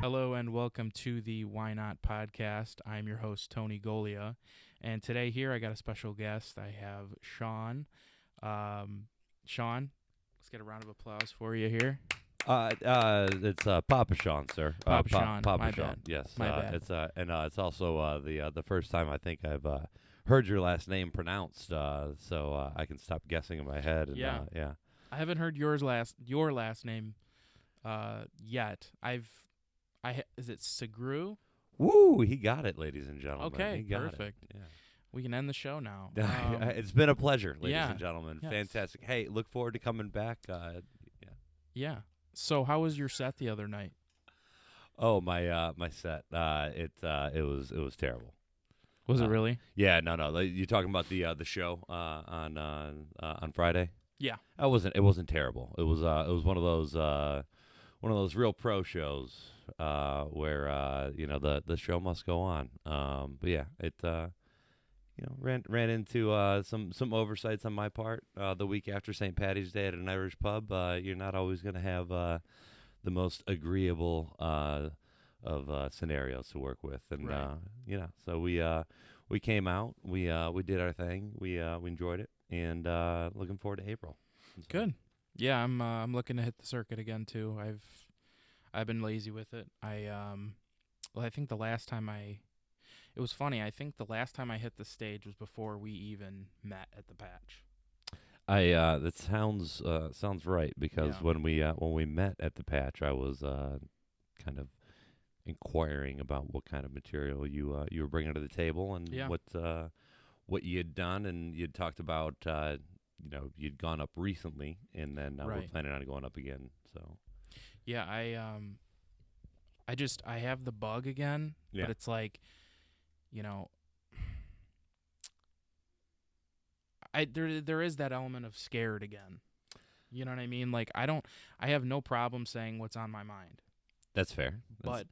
Hello and welcome to the Why Not podcast. I'm your host, Tony Golia. And today here I got a special guest. I have Sean. Sean, let's get a round of applause for you here. It's Papa Sean, sir. Papa Sean. Papa My Sean. bad. Yes. My bad. It's also the first time I think I've heard your last name pronounced. So I can stop guessing in my head. And, Yeah. Yeah. I haven't heard your last name yet. Is it Sugrue? Woo! He got it, ladies and gentlemen. Okay, he got perfect. It. We can end the show now. Yeah. It's been a pleasure, ladies yeah. and gentlemen. Yes. Fantastic. Hey, look forward to coming back. Yeah. So how was your set the other night? Oh, my set. It was terrible. Was it really? Yeah. No. You're talking about the show on Friday. Yeah. It wasn't terrible. It was one of those real pro shows where the show must go on. But yeah, it ran into some oversights on my part the week after St. Paddy's Day at an Irish pub. You're not always going to have the most agreeable of scenarios to work with, and right. So we came out, we did our thing, we enjoyed it, and looking forward to April. Good. Yeah, I'm looking to hit the circuit again too. I've been lazy with it. I think the last time it was funny. I think the last time I hit the stage was before we even met at the Patch. That sounds right, because Yeah. when we met at the Patch, I was kind of inquiring about what kind of material you were bringing to the table, and what you had done, and you'd talked about you'd gone up recently, and then we're Right. planning on going up again. So Yeah, I have the bug again, yeah. but it's like, there is that element of scared again. You know what I mean? Like I have no problem saying what's on my mind. That's fair. But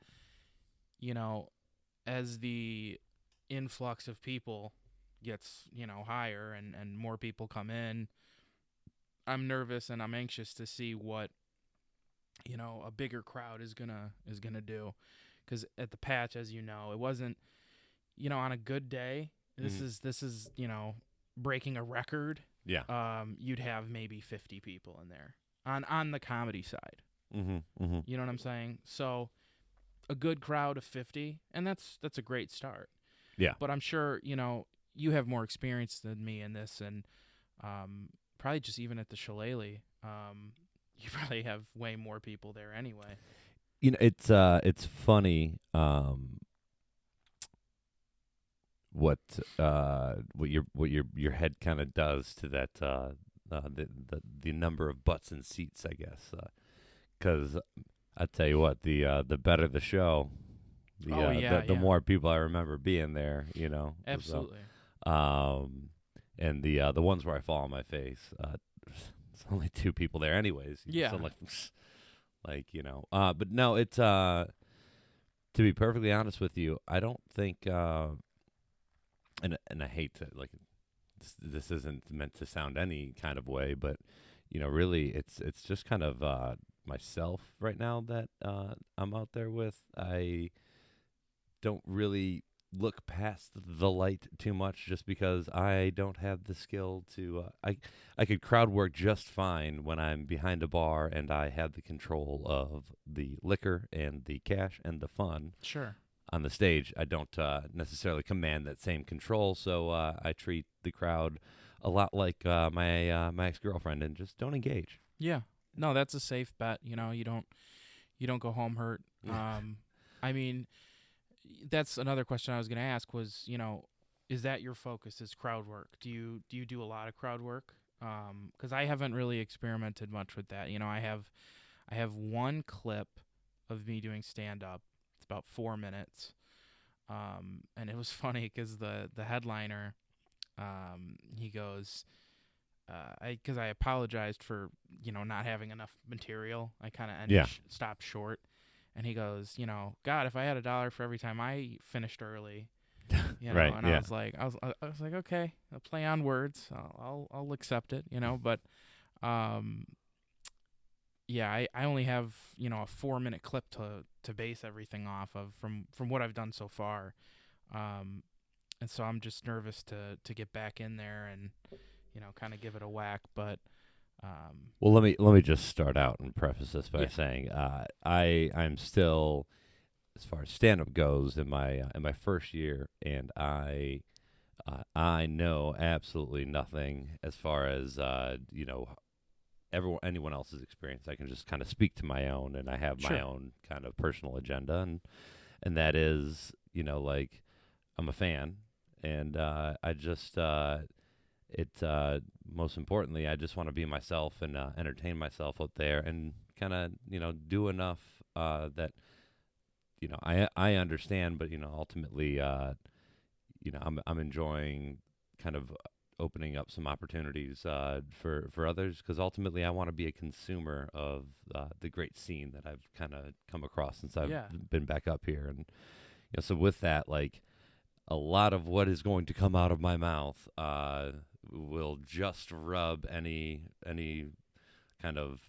as the influx of people gets, higher and more people come in, I'm nervous and I'm anxious to see what a bigger crowd is gonna do, because at the Patch, as it wasn't, on a good day, this is breaking a record. Yeah. You'd have maybe 50 people in there on the comedy side. Mm-hmm. You know what I'm saying? So a good crowd of 50, and that's a great start. Yeah. But I'm sure you have more experience than me in this, and probably just even at the Shillelagh, you probably have way more people there anyway. It's funny what your head kind of does to that the number of butts and seats, I guess, because I tell you what, the better the show, the more people I remember being there. Absolutely. So, and the ones where I fall on my face, it's only two people there anyways. Yeah. So but no, it's to be perfectly honest with you, I don't think and I hate to, this isn't meant to sound any kind of way, but really it's just kind of myself right now that I'm out there with. I don't really look past the light too much, just because I don't have the skill to I could crowd work just fine when I'm behind a bar and I have the control of the liquor and the cash and the fun. Sure. On the stage, I don't necessarily command that same control, so I treat the crowd a lot like my ex-girlfriend, and just don't engage. Yeah. No, that's a safe bet. You don't go home hurt. I mean, that's another question I was going to ask was, is that your focus, is crowd work? Do you do a lot of crowd work? Because I haven't really experimented much with that. I have one clip of me doing stand-up. It's about 4 minutes. And it was funny because the headliner, he goes, because I apologized for, not having enough material. I kind of stopped short. And he goes, God, if I had $1 for every time I finished early, Right, and yeah. I was like, okay, I'll play on words. I'll accept it, but, yeah, I only have, a 4-minute clip to base everything off of from what I've done so far. And so I'm just nervous to get back in there and, kind of give it a whack. But well, let me just start out and preface this by Yeah. saying I'm still, as far as stand up goes, in my first year, and I know absolutely nothing as far as anyone else's experience. I can just kind of speak to my own, and I have my Sure. own kind of personal agenda, and that is, like, I'm a fan, and I just most importantly, I just want to be myself and entertain myself out there, and kind of do enough that I understand, but ultimately I'm enjoying kind of opening up some opportunities for others, because ultimately I want to be a consumer of the great scene that I've kind of come across since I've Yeah. been back up here. And so with that, like, a lot of what is going to come out of my mouth will just rub any kind of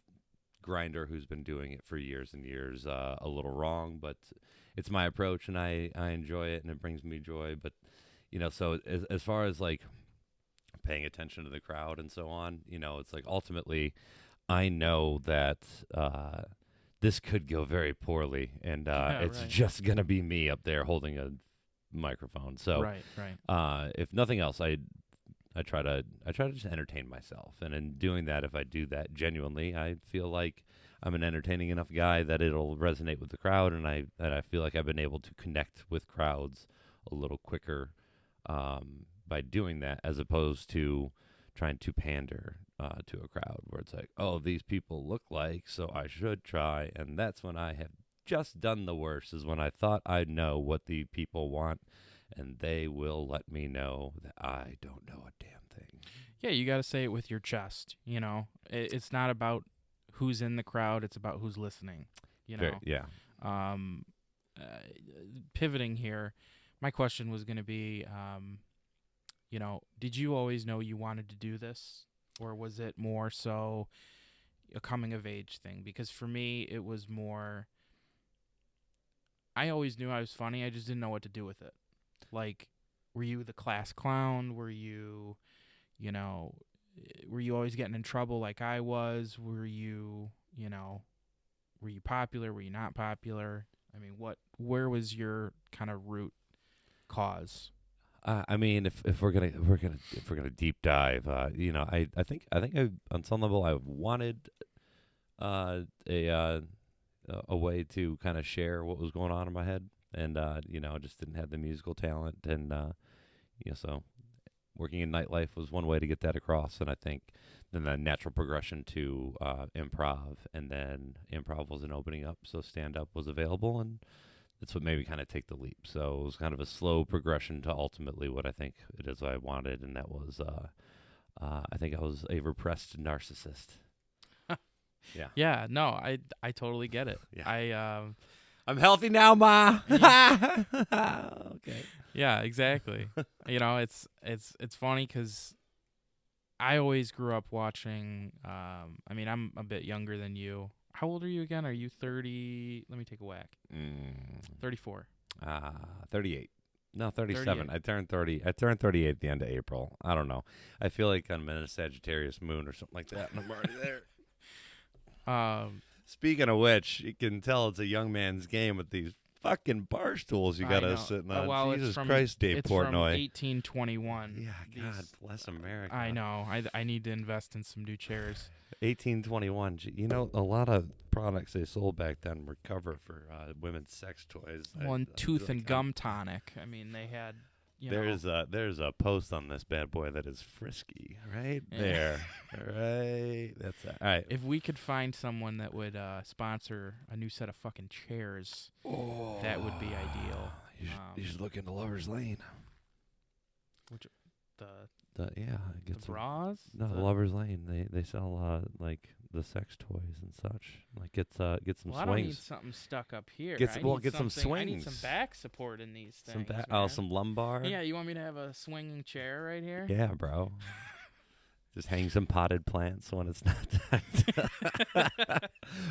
grinder who's been doing it for years and years a little wrong, but it's my approach, and I enjoy it, and it brings me joy. But so as far as like paying attention to the crowd and so on, it's like ultimately I know that this could go very poorly, and it's right. just gonna be me up there holding a microphone. So Right. if nothing else, I try to just entertain myself, and in doing that, if I do that genuinely, I feel like I'm an entertaining enough guy that it'll resonate with the crowd, and I feel like I've been able to connect with crowds a little quicker by doing that, as opposed to trying to pander to a crowd where it's like, oh, these people look like, so I should try. And that's when I have just done the worst, is when I thought I'd know what the people want, and they will let me know that I don't know a damn thing. Yeah, you got to say it with your chest. It's not about who's in the crowd; it's about who's listening. Yeah. Um, Pivoting here, my question was going to be, did you always know you wanted to do this, or was it more so a coming of age thing? Because for me, it was more. I always knew I was funny. I just didn't know what to do with it. Like, were you the class clown? Were you, were you always getting in trouble like I was? Were you popular? Were you not popular? I mean, where was your kind of root cause? I mean, if we're gonna deep dive, I think I, on some level, I wanted a way to kind of share what was going on in my head, and I just didn't have the musical talent, and so working in nightlife was one way to get that across. And I think then the natural progression to improv, and then improv wasn't opening up, so stand up was available, and that's what made me kind of take the leap. So it was kind of a slow progression to ultimately what I think it is I wanted, and that was I think I was a repressed narcissist. Yeah. Yeah, no, I totally get it. Yeah. I'm healthy now, Ma. Okay. Yeah, exactly. It's funny because I always grew up watching. I mean, I'm a bit younger than you. How old are you again? Are you 30? Let me take a whack. 34. 38. No, 37. 38. I turned 30. I turned 38 at the end of April. I don't know. I feel like I'm in a Sagittarius moon or something like that, and I'm already there. Speaking of which, you can tell it's a young man's game with these fucking bar stools you got us sitting on. Well, Jesus Christ, Dave Portnoy. It's from 1821. Yeah, God bless America. I know. I need to invest in some new chairs. 1821. A lot of products they sold back then were cover for women's sex toys. One tooth and gum tonic. I mean, they had. There's a post on this bad boy that is frisky right there. Right, that's all right. If we could find someone that would sponsor a new set of fucking chairs, that would be ideal. You should look into Lover's Lane. Which Get the some bras? No, Lover's Lane. They sell like the sex toys and such. Like get some swings. I don't need something stuck up here. Get some swings. I need some back support in these things. Some lumbar. Yeah, you want me to have a swinging chair right here? Yeah, bro. Just hang some potted plants when it's not time.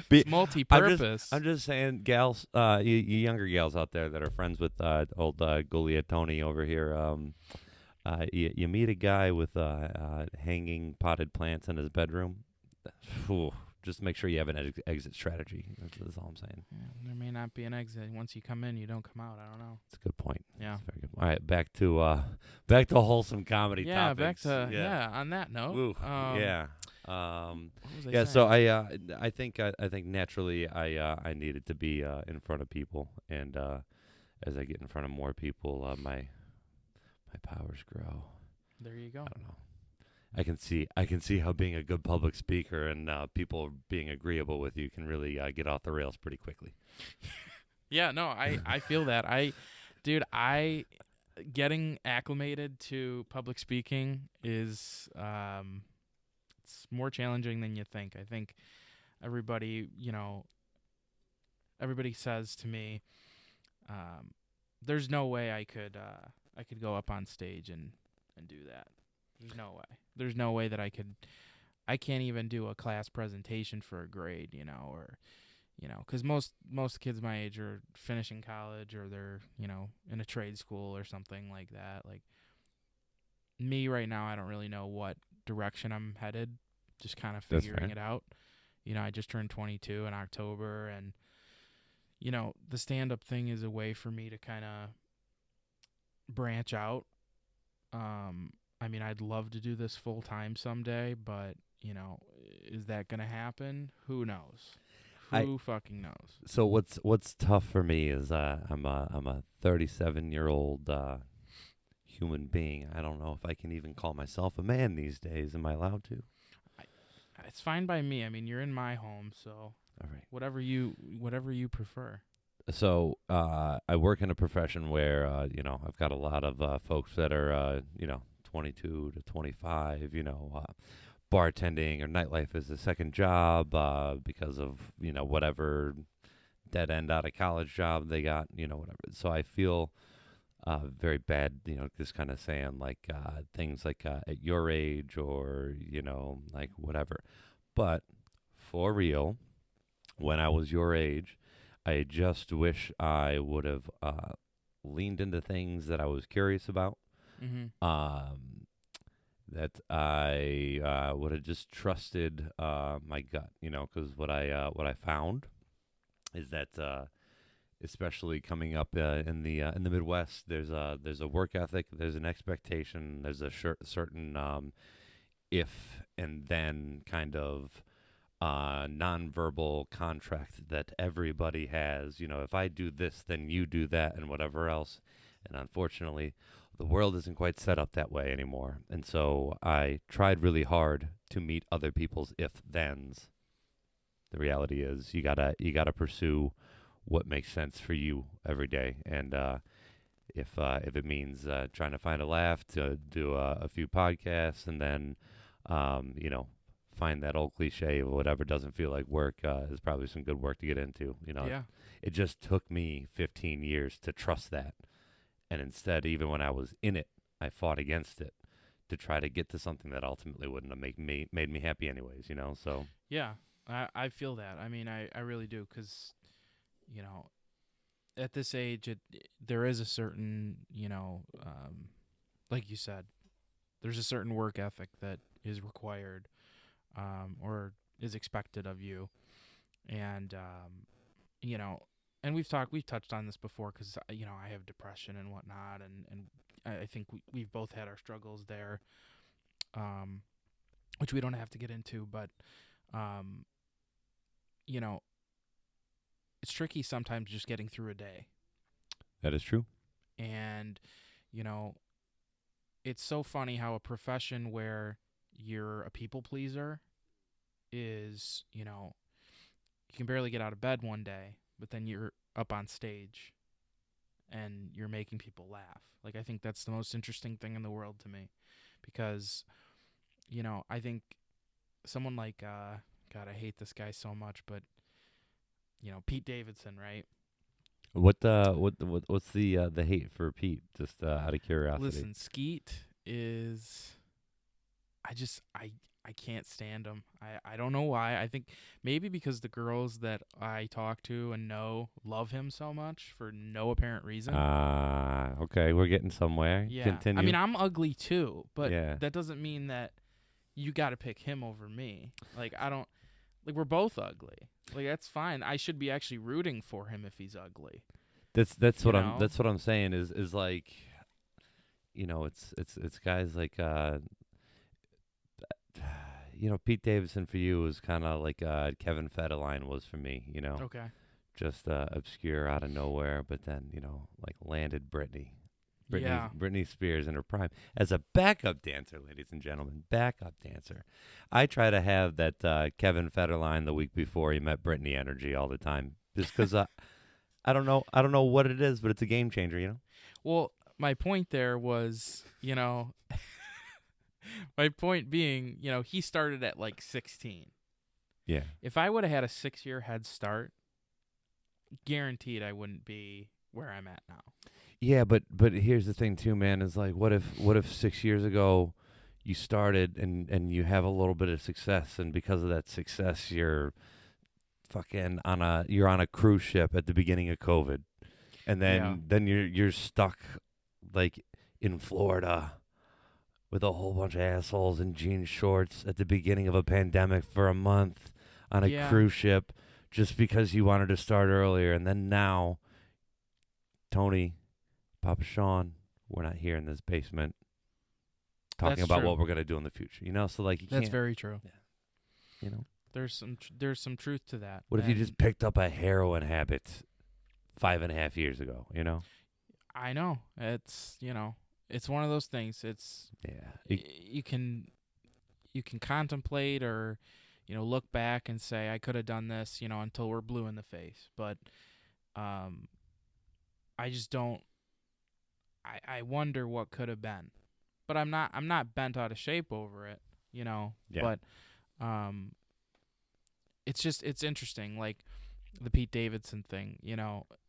It's multi-purpose. I'm just saying, gals, you younger gals out there that are friends with old Gulia Tony over here. You meet a guy with hanging potted plants in his bedroom. Whew, just make sure you have an exit strategy. That's all I'm saying. Yeah, there may not be an exit. Once you come in, you don't come out. I don't know. That's a good point. Yeah. That's a very good. All right, back to wholesome comedy Yeah, topics. back to on that note. Woo, yeah. What was I Yeah. saying? So I think naturally I needed to be in front of people, and as I get in front of more people, my powers grow. There you go. I don't know. I can see how being a good public speaker and people being agreeable with you can really get off the rails pretty quickly. Yeah, no, I feel that. I getting acclimated to public speaking is it's more challenging than you think. I think everybody says to me, there's no way I could go up on stage and do that. There's no way. There's no way that I can't even do a class presentation for a grade, or, because most kids my age are finishing college or they're, in a trade school or something like that. Like me right now, I don't really know what direction I'm headed, just kind of figuring it out. I just turned 22 in October, and, the stand-up thing is a way for me to kind of branch out. I mean, I'd love to do this full time someday, but is that gonna happen? Who knows? Who fucking knows? So what's tough for me is I'm a 37-year-old human being. I don't know if I can even call myself a man these days. Am I allowed to? It's fine by me. I mean, you're in my home, so all right. Whatever you prefer. So I work in a profession where I've got a lot of folks that are 22 to 25, bartending or nightlife is a second job because of, whatever dead end out of college job they got, whatever. So I feel very bad, just kind of saying like things like at your age or, like whatever. But for real, when I was your age, I just wish I would have leaned into things that I was curious about. Mm-hmm. That I would have just trusted my gut, because what I found is that especially coming up in the Midwest, there's a work ethic, there's an expectation, there's a certain if and then kind of nonverbal contract that everybody has. If I do this, then you do that, and whatever else. And unfortunately, the world isn't quite set up that way anymore. And so I tried really hard to meet other people's if-thens. The reality is you gotta pursue what makes sense for you every day. And if it means trying to find a laugh, to do a few podcasts, and then find that old cliche of whatever doesn't feel like work is probably some good work to get into. Yeah. It just took me 15 years to trust that. And instead, even when I was in it, I fought against it to try to get to something that ultimately wouldn't have made me happy anyways, So Yeah, I feel that. I mean, I really do, because, at this age, there is a certain, like you said, there's a certain work ethic that is required or is expected of you. And, and we've touched on this before, because, I have depression and whatnot, and I think we've both had our struggles there, which we don't have to get into, but, it's tricky sometimes just getting through a day. that is true. And, it's so funny how a profession where you're a people pleaser is, you can barely get out of bed one day, but then you're up on stage and you're making people laugh. Like, I think that's the most interesting thing in the world to me, because, I think someone like, God, I hate this guy so much, but, Pete Davidson, right? What's the hate for Pete? Just out of curiosity. Listen, Skeet is I can't stand him. I don't know why. I think maybe because the girls that I talk to and know love him so much for no apparent reason. Okay, we're getting somewhere. Yeah. Continue. I mean, I'm ugly too, but Yeah. that doesn't mean that you got to pick him over me. Like, I don't, like, we're both ugly. Like, that's fine. I should be actually rooting for him if he's ugly. That's You what know? that's what I'm saying is like, it's guys like Pete Davidson for you was kind of like Kevin Federline was for me, Okay. just obscure out of nowhere, but then like landed Britney. Yeah. Britney Spears in her prime as a backup dancer, ladies and gentlemen, backup dancer. I try to have that Kevin Federline the week before he met Britney energy all the time, just because I don't know what it is, but it's a game changer, Well, my point there was, my point being, he started at like 16. Yeah. If I would have had a 6-year head start, guaranteed I wouldn't be where I'm at now. Yeah, but here's the thing too, man. Is like, what if 6 years ago you started and you have a little bit of success, and because of that success, you're fucking on a cruise ship at the beginning of COVID, and then you're stuck like in Florida with a whole bunch of assholes in jean shorts at the beginning of a pandemic for a month on a cruise ship just because you wanted to start earlier, and then now, Tony, Papa Sean, we're not here in this basement talking That's about true. what we're gonna do in the future. So like you That's can't. very true. Yeah. There's some truth to that. What if you just picked up a heroin habit 5.5 years ago? I know. It's it's one of those things. It's you can contemplate or look back and say I could have done this, until we're blue in the face. But I just don't. I wonder what could have been, but I'm not bent out of shape over it, Yeah. But it's interesting, like the Pete Davidson thing.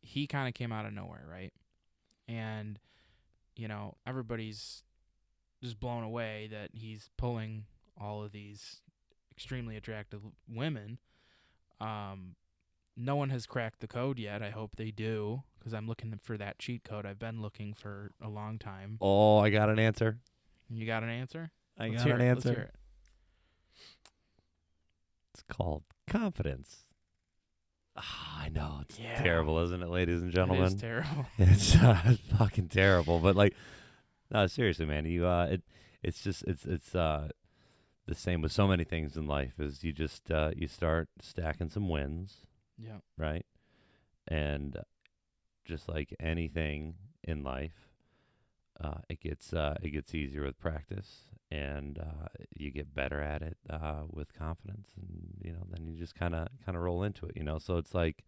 He kind of came out of nowhere, right? And everybody's just blown away that he's pulling all of these extremely attractive women. No one has cracked the code yet. I hope they do, because I'm looking for that cheat code. I've been looking for a long time. Oh, I got an answer. You got an answer? Let's Let's hear it. It's called confidence. I know it's Yeah. terrible, isn't it, ladies and gentlemen? It is terrible. It's fucking terrible. But like, no, seriously, man. It's the same with so many things in life. Is you just you start stacking some wins. Yeah. Right. And just like anything in life, it gets easier with practice, and you get better at it with confidence, and then you just kind of roll into it. So it's like,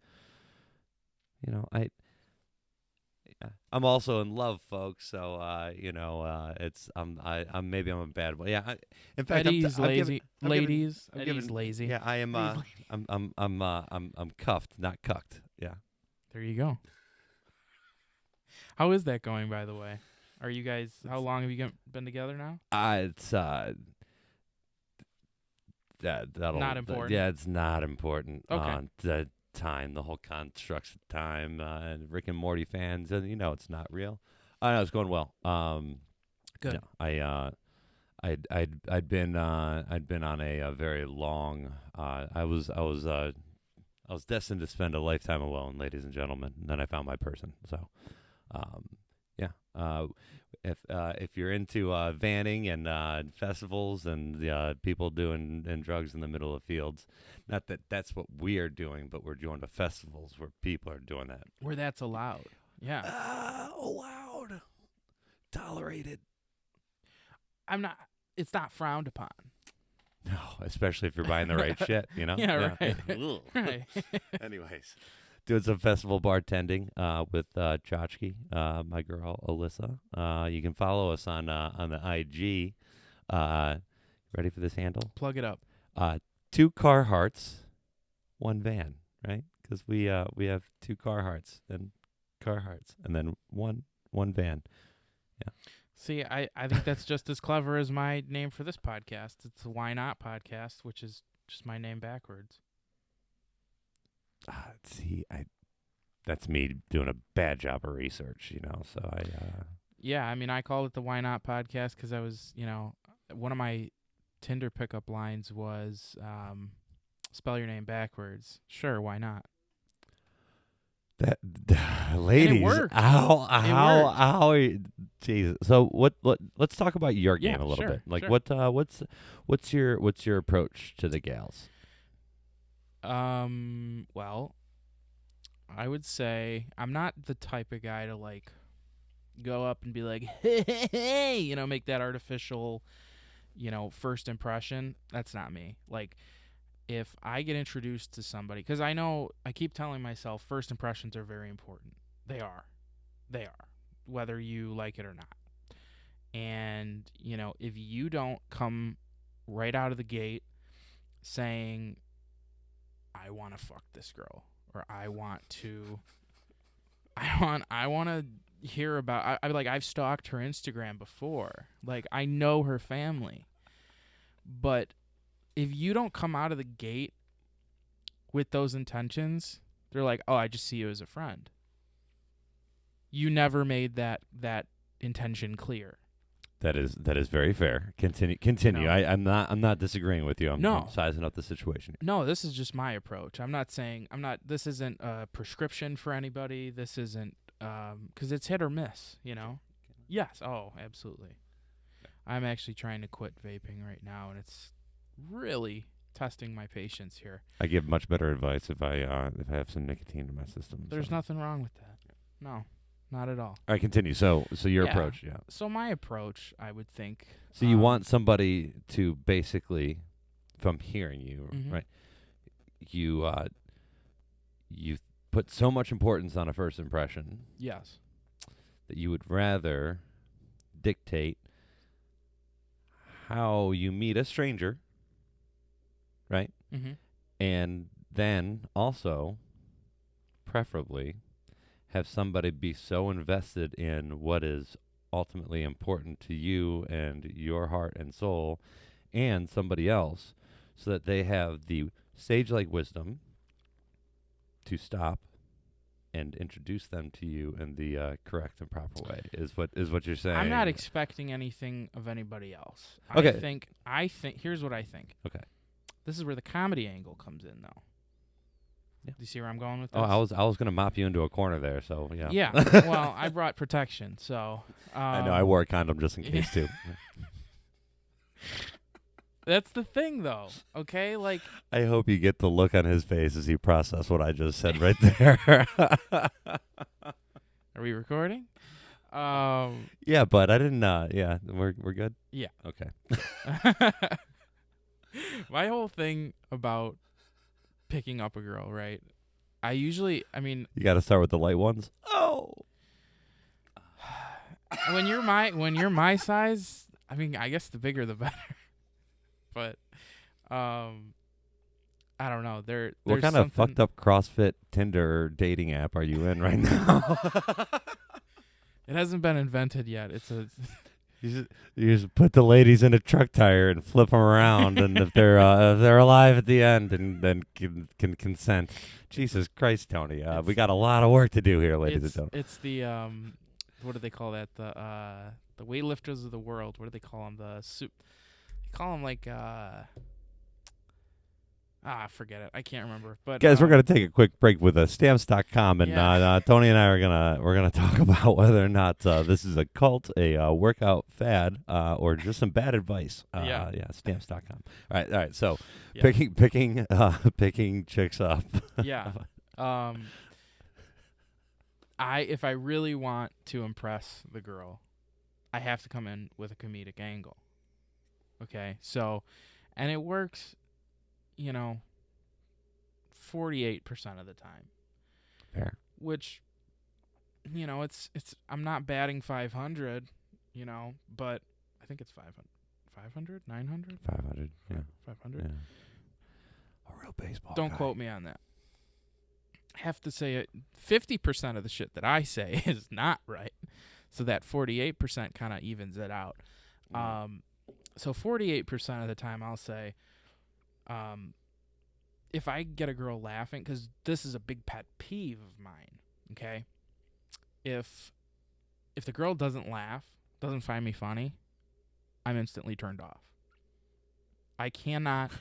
I'm also in love, folks. So it's I'm a bad boy. Yeah. In fact, Eddie's lazy. I'm giving- Ladies, I'm Eddie's giving- lazy. Yeah, I am. I'm cuffed, not cucked. Yeah. There you go. How is that going, by the way? Are you guys? How long have you been together now? It's that'll Not important? Yeah, it's not important. Okay. The time, the whole construct of time, and Rick and Morty fans, and it's not real. I know it's going well. Good. I'd been on a very long. I was destined to spend a lifetime alone, ladies and gentlemen. And then I found my person. So, if you're into vanning and festivals and people doing drugs in the middle of fields, not that that's what we are doing, but we're doing the festivals where people are doing that. Where that's allowed. Yeah. Allowed, tolerated. It's not frowned upon. No, especially if you're buying the right shit, Yeah, right. Right. Anyways, doing some festival bartending with Chachki, my girl Alyssa. You can follow us on the IG. Ready for this handle? Plug it up. 2 Carhartts, 1 van, right? Because we have 2 Carhartts, and then one van. Yeah. See, I think that's just as clever as my name for this podcast. It's the Why Not podcast, which is just my name backwards. See, that's me doing a bad job of research, so I... Yeah, I mean, I called it the Why Not podcast because I was, one of my Tinder pickup lines was spell your name backwards. Sure, why not? That ladies, worked. how, Jesus. So let's talk about your game a little sure, bit. Like sure. what's your approach to the gals? Well, I would say I'm not the type of guy to like go up and be like, hey, make that artificial, first impression. That's not me. Like, if I get introduced to somebody, because I keep telling myself first impressions are very important. They are, whether you like it or not. And, if you don't come right out of the gate saying, I want to fuck this girl, or I want to hear about, I've stalked her Instagram before. Like, I know her family. But if you don't come out of the gate with those intentions, they're like, oh, I just see you as a friend. You never made that intention clear. That is very fair. Continue. I'm not disagreeing with you. I'm sizing up the situation. No, this is just my approach. This isn't a prescription for anybody. This isn't, because it's hit or miss, Yes. Oh, absolutely. I'm actually trying to quit vaping right now, and it's really testing my patience here. I give much better advice if I have some nicotine in my system. There's nothing wrong with that. No, not at all. All right, continue. So your approach, yeah. So my approach, I would think. So you want somebody to basically, if I'm hearing you, right? You put so much importance on a first impression. Yes. That you would rather dictate how you meet a stranger, right? Mm-hmm. And then also, preferably, have somebody be so invested in what is ultimately important to you and your heart and soul and somebody else so that they have the sage-like wisdom to stop and introduce them to you in the correct and proper way is what you're saying. I'm not expecting anything of anybody else. Okay. I think here's what I think. Okay. This is where the comedy angle comes in, though. Yeah. Do you see where I'm going with this? Oh, I was gonna mop you into a corner there, so yeah. Yeah. Well, I brought protection, so I know I wore a condom just in case too. That's the thing, though. Okay, like I hope you get the look on his face as he processes what I just said right there. Are we recording? Yeah, but I didn't. Yeah, we're good. Yeah. Okay. My whole thing about picking up a girl, right? You got to start with the light ones. Oh. When you're my size, I guess the bigger the better. But I don't know. What kind of fucked up CrossFit Tinder dating app are you in right now? It hasn't been invented yet. It's a You just put the ladies in a truck tire and flip them around, and if they're alive at the end, and then can consent. Jesus Christ, Tony, we got a lot of work to do here, ladies and gentlemen. It's the what do they call that? The weightlifters of the world. What do they call them? They call them like forget it. I can't remember. But guys, we're gonna take a quick break with stamps.com, and Tony and I are gonna talk about whether or not this is a cult, a workout fad, or just some bad advice. Stamps.com. All right. So picking chicks up. Yeah. If I really want to impress the girl, I have to come in with a comedic angle. Okay, so, and it works, 48% of the time. Fair. Which, it's I'm not batting 500, but I think it's 500. 500? 900? 500, yeah. 500? Yeah. A real baseball Don't guy. quote me on that. I have to say 50% of the shit that I say is not right. So that 48% kind of evens it out. So 48% of the time I'll say, if I get a girl laughing, because this is a big pet peeve of mine, okay? If the girl doesn't laugh, doesn't find me funny, I'm instantly turned off. I cannot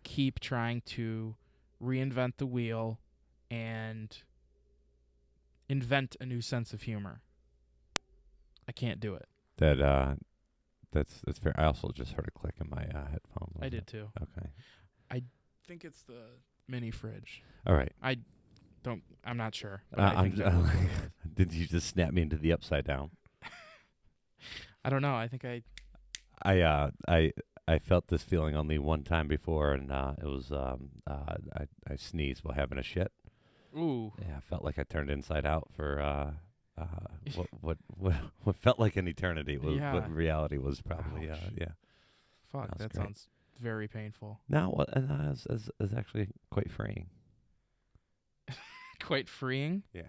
keep trying to reinvent the wheel and invent a new sense of humor. I can't do it. That's fair. I also just heard a click in my headphone. I did too. Okay. I think it's the mini fridge. All right. I'm not sure. I think that was what it was. Did you just snap me into the upside down? I don't know. I think I felt this feeling only one time before, and it was I sneezed while having a shit. Ooh. Yeah, I felt like I turned inside out for what felt like an eternity was what reality was probably. Yeah. Fuck, that great. sounds very painful. No, and is actually quite freeing. Quite freeing? Yeah.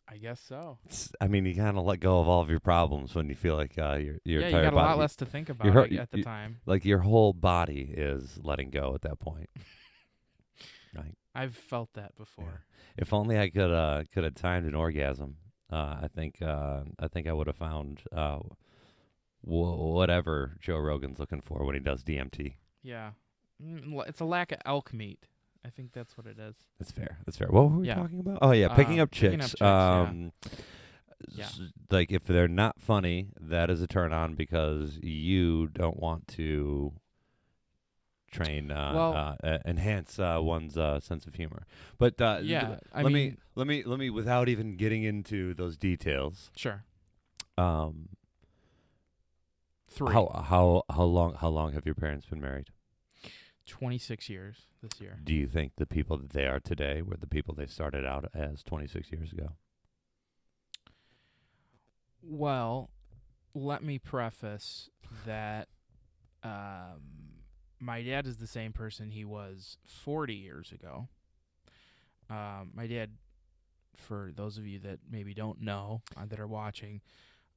I guess so. I mean, you kind of let go of all of your problems when you feel like your yeah, entire you got a body, lot less to think about at the time. Like your whole body is letting go at that point. Right. I've felt that before. Yeah. If only I could have timed an orgasm. I think I would have found whatever Joe Rogan's looking for when he does DMT. Yeah, it's a lack of elk meat. I think that's what it is. That's fair. What were we talking about? Oh yeah, picking up chicks. Like if they're not funny, that is a turn on because you don't want to enhance one's sense of humor. But let me without even getting into those details. Sure. 3. How long have your parents been married? 26 years this year. Do you think the people that they are today were the people they started out as 26 years ago? Well, let me preface that my dad is the same person he was 40 years ago. My dad, for those of you that maybe don't know, that are watching,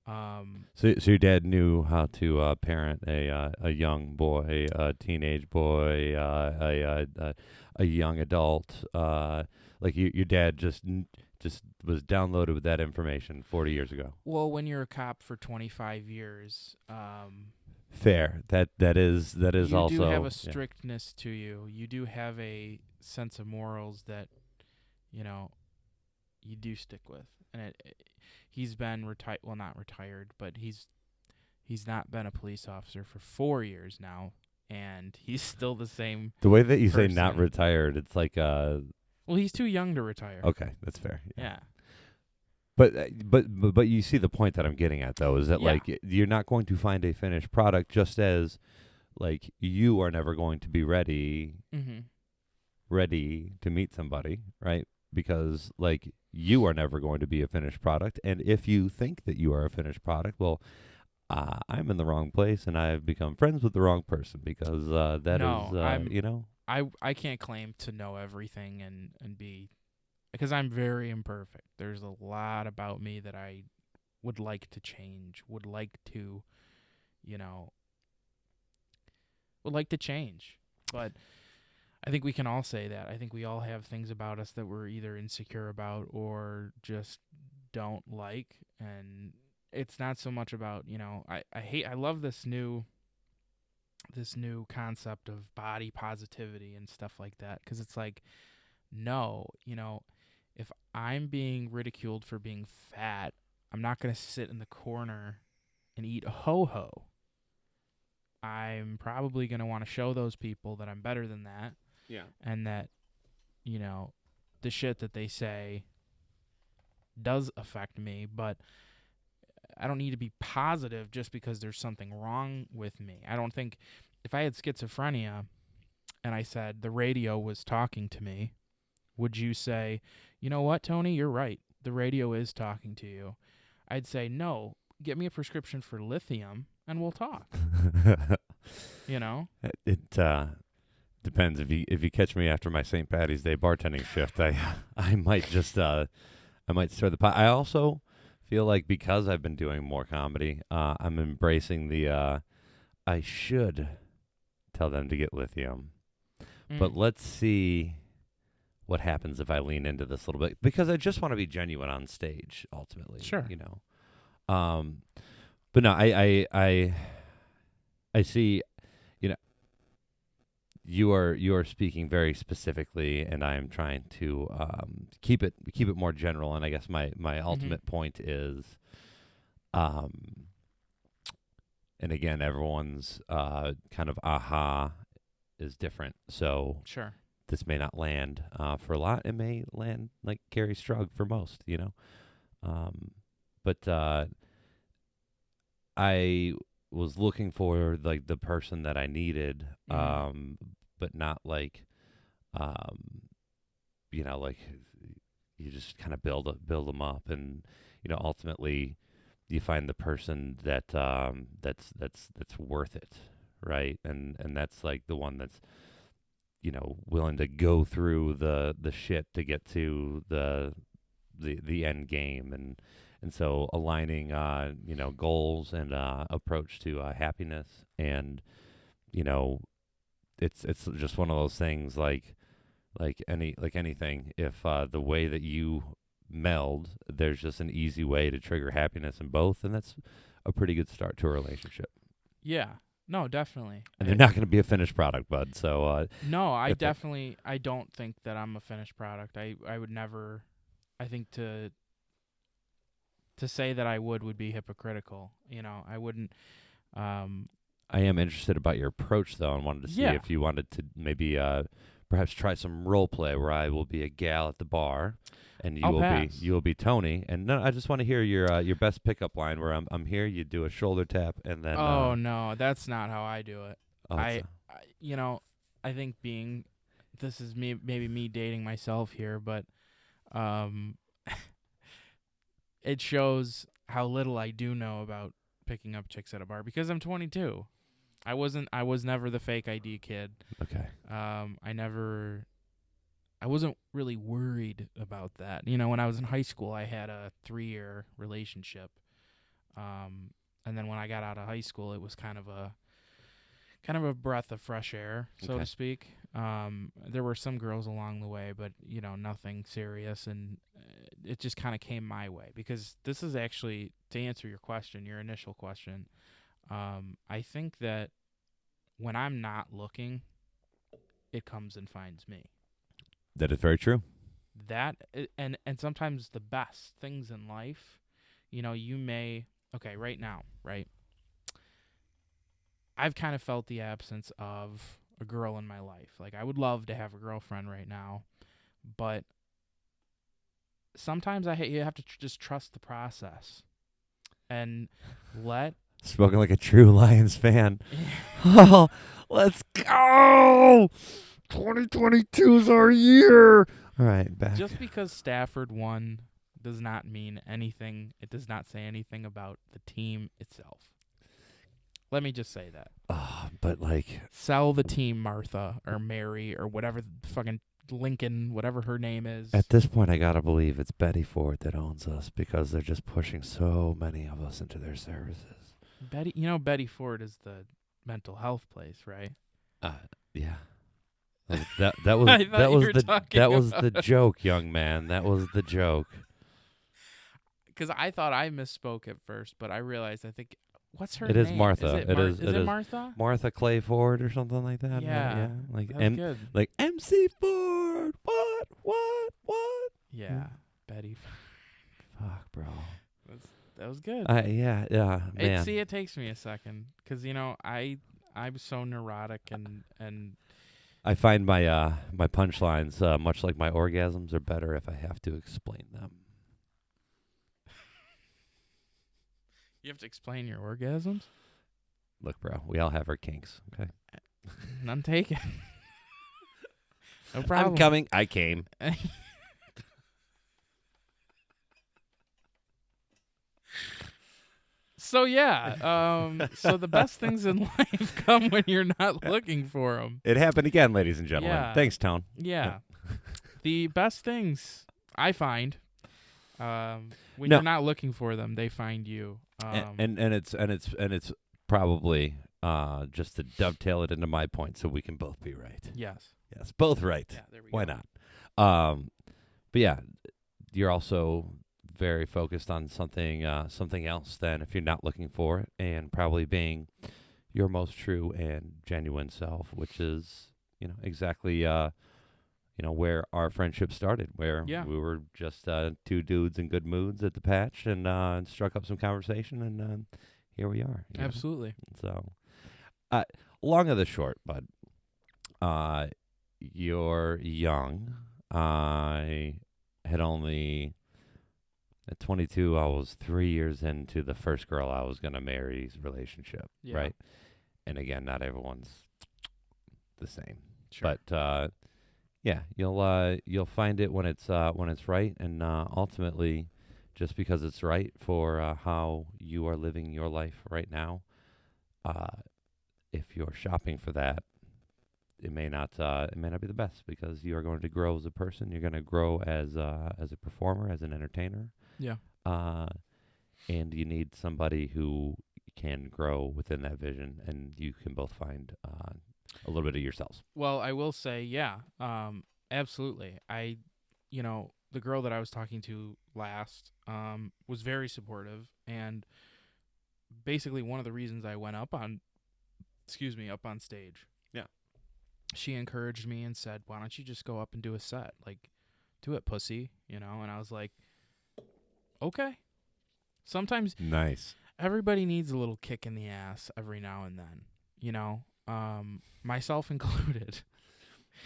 so your dad knew how to parent a young boy, a teenage boy, a young adult. Like your dad just was downloaded with that information 40 years ago. Well, when you're a cop for 25 years, fair. That is you also. You do have a strictness to you. You do have a sense of morals that, you do stick with, and he's been retired. Well, not retired, but he's not been a police officer for 4 years now, and he's still the same. The way that you person. say not retired, it's like Well, he's too young to retire. Okay, that's fair. Yeah. But you see the point that I'm getting at, though, is that like you're not going to find a finished product, just as like you are never going to be ready to meet somebody, right? Because like you are never going to be a finished product, and if you think that you are a finished product, well, I'm in the wrong place, and I've become friends with the wrong person because I can't claim to know everything and be, because I'm very imperfect. There's a lot about me that I would like to change, would like to change. But I think we can all say that. I think we all have things about us that we're either insecure about or just don't like. And it's not so much about, I love this new concept of body positivity and stuff like that, because it's like, no, if I'm being ridiculed for being fat, I'm not going to sit in the corner and eat ho-ho. I'm probably going to want to show those people that I'm better than that. Yeah. And that, the shit that they say does affect me, but I don't need to be positive just because there's something wrong with me. I don't think if I had schizophrenia and I said the radio was talking to me, would you say, you know what, Tony, you're right. The radio is talking to you. I'd say, no, get me a prescription for lithium and we'll talk. It depends. If you catch me after my St. Patty's Day bartending shift, I might just I might stir the pot. I also feel like because I've been doing more comedy, I'm embracing the I should tell them to get lithium. But let's see what happens if I lean into this a little bit, because I just want to be genuine on stage ultimately. Sure. But no, I see, you are speaking very specifically, and I am trying to keep it more general. And I guess my ultimate point is, and again, everyone's kind of aha is different. So Sure. this may not land for a lot. It may land like Gary Strug for most, But I was looking for like the person that I needed, but not like, like you just kind of build them up, and ultimately you find the person that that's worth it, right? And that's like the one that's willing to go through the shit to get to the end game, and so aligning goals and approach to happiness, and it's just one of those things like anything. If the way that you meld, there's just an easy way to trigger happiness in both, and that's a pretty good start to a relationship. Yeah. No, definitely. And they're not going to be a finished product, bud. So no, I don't think that I'm a finished product. I would never. I think to say that I would be hypocritical. I wouldn't. I am interested about your approach, though, and wanted to see if you wanted to maybe perhaps try some role play where I will be a gal at the bar, and you will be Tony. And no, I just want to hear your best pickup line where I'm here. You do a shoulder tap, and then. Oh no, that's not how I do it. Oh, I think this is maybe me dating myself here, but it shows how little I do know about picking up chicks at a bar because I'm 22. I was never the fake ID kid. Okay. I wasn't really worried about that. When I was in high school, I had a 3-year relationship. And then when I got out of high school, it was kind of a breath of fresh air, so to speak. There were some girls along the way, but nothing serious, and it just kind of came my way, because this is actually, to answer your initial question, I think that when I'm not looking, it comes and finds me. That is very true. That and sometimes the best things in life, you may right now, right? I've kind of felt the absence of a girl in my life. Like, I would love to have a girlfriend right now, but sometimes you have to just trust the process and let. Spoken like a true Lions fan. Oh, let's go! 2022 is our year. All right, back. Just because Stafford won does not mean anything. It does not say anything about the team itself. Let me just say that. But like, sell the team, Martha or Mary or whatever fucking Lincoln, whatever her name is. At this point, I gotta believe it's Betty Ford that owns us, because they're just pushing so many of us into their services. Betty Ford is the mental health place, right? Yeah. That was the joke, young man. That was the joke. Because I thought I misspoke at first, but I realized what's her name? It is Martha. Is it Martha? Martha Clay Ford or something like that. Yeah. Like good. Like MC Ford. What? Yeah. Betty. Fuck, bro. That was good. Yeah, man. It takes me a second, because I'm so neurotic and. I find my my punchlines, much like my orgasms, are better if I have to explain them. You have to explain your orgasms? Look, bro, we all have our kinks, okay? None taken. No problem. I'm coming. I came. So so the best things in life come when you're not looking for them. It happened again, ladies and gentlemen. Yeah. Thanks, Tone. Yeah. The best things I find. When No. you're not looking for them, they find you. And it's probably just to dovetail it into my point, so we can both be right. yes. Yes, both right. Yeah, there we Why go. not? But yeah, you're also very focused on something else than if you're not looking for it, and probably being your most true and genuine self, which is exactly where our friendship started, where Yeah. we were just two dudes in good moods at the patch, and struck up some conversation, and here we are. Absolutely. So, long of the short, bud. You're young. I had only at 22. I was 3 years into the first girl I was gonna marry's relationship, Yeah. right? And again, not everyone's the same, Sure. but yeah, you'll find it when it's right, and ultimately, just because it's right for how you are living your life right now, if you're shopping for that, it may not be the best, because you are going to grow as a person. You're going to grow as a performer, as an entertainer. Yeah. And you need somebody who can grow within that vision, and you can both find a little bit of yourselves. Well, I will say, yeah, absolutely. The girl that I was talking to last, was very supportive, and basically one of the reasons I went up on stage. Yeah. She encouraged me and said, "Why don't you just go up and do a set? Like, do it, pussy." And I was like, "Okay." Sometimes Nice. everybody needs a little kick in the ass every now and then, myself included.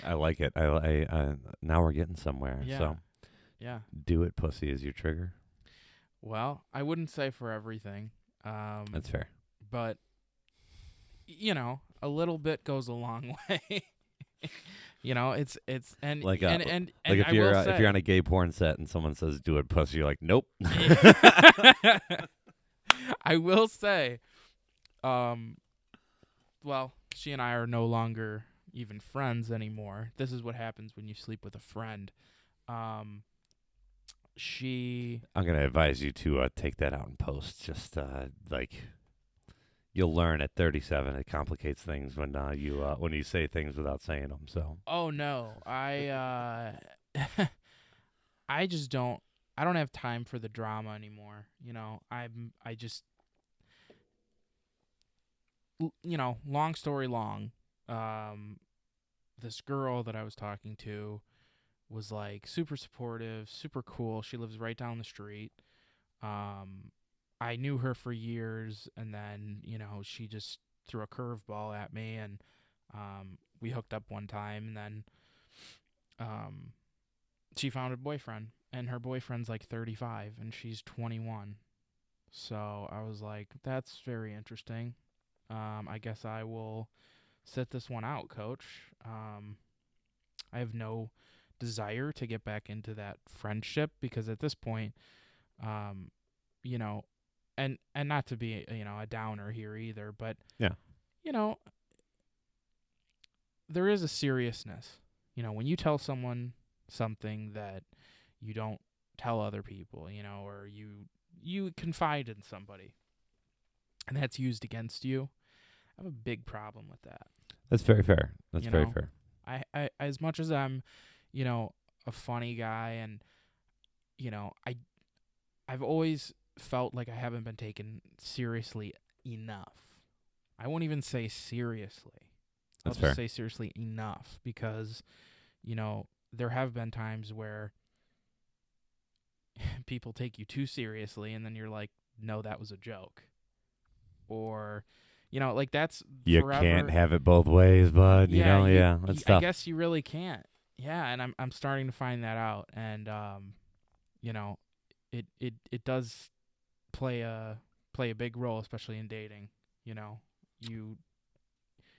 I like it. I now we're getting somewhere. Yeah. So Yeah. do it, pussy, is your trigger. Well, I wouldn't say for everything. That's fair. But a little bit goes a long way. It's and Like and like if I you're will say, if you're on a gay porn set and someone says do it, pussy, you're like, nope. I will say, well, she and I are no longer even friends anymore. This is what happens when you sleep with a friend. She I'm gonna advise you to take that out in post. Just like you'll learn at 37, it complicates things when you say things without saying them. So. Oh no, I I just don't. I don't have time for the drama anymore. I just, long story long. This girl that I was talking to was like super supportive, super cool. She lives right down the street. I knew her for years, and then she just threw a curveball at me, and we hooked up one time, and then she found a boyfriend, and her boyfriend's like 35 and she's 21. So I was like, that's very interesting. I guess I will sit this one out, coach. I have no desire to get back into that friendship, because at this point, you know, and not to be, a downer here either, but Yeah. There is a seriousness. When you tell someone something that you don't tell other people, or you confide in somebody, and that's used against you, I have a big problem with that. That's very fair. That's You very know, fair. I as much as I'm, a funny guy, and I've always felt like I haven't been taken seriously enough. I won't even say seriously. That's I'll just fair. say seriously enough, because there have been times where people take you too seriously, and then you're like, no, that was a joke. Or like, that's You forever. can't have it both ways, bud. Yeah, That's I tough. guess you really can't. Yeah, and I'm starting to find that out, and it does play a big role, especially in dating.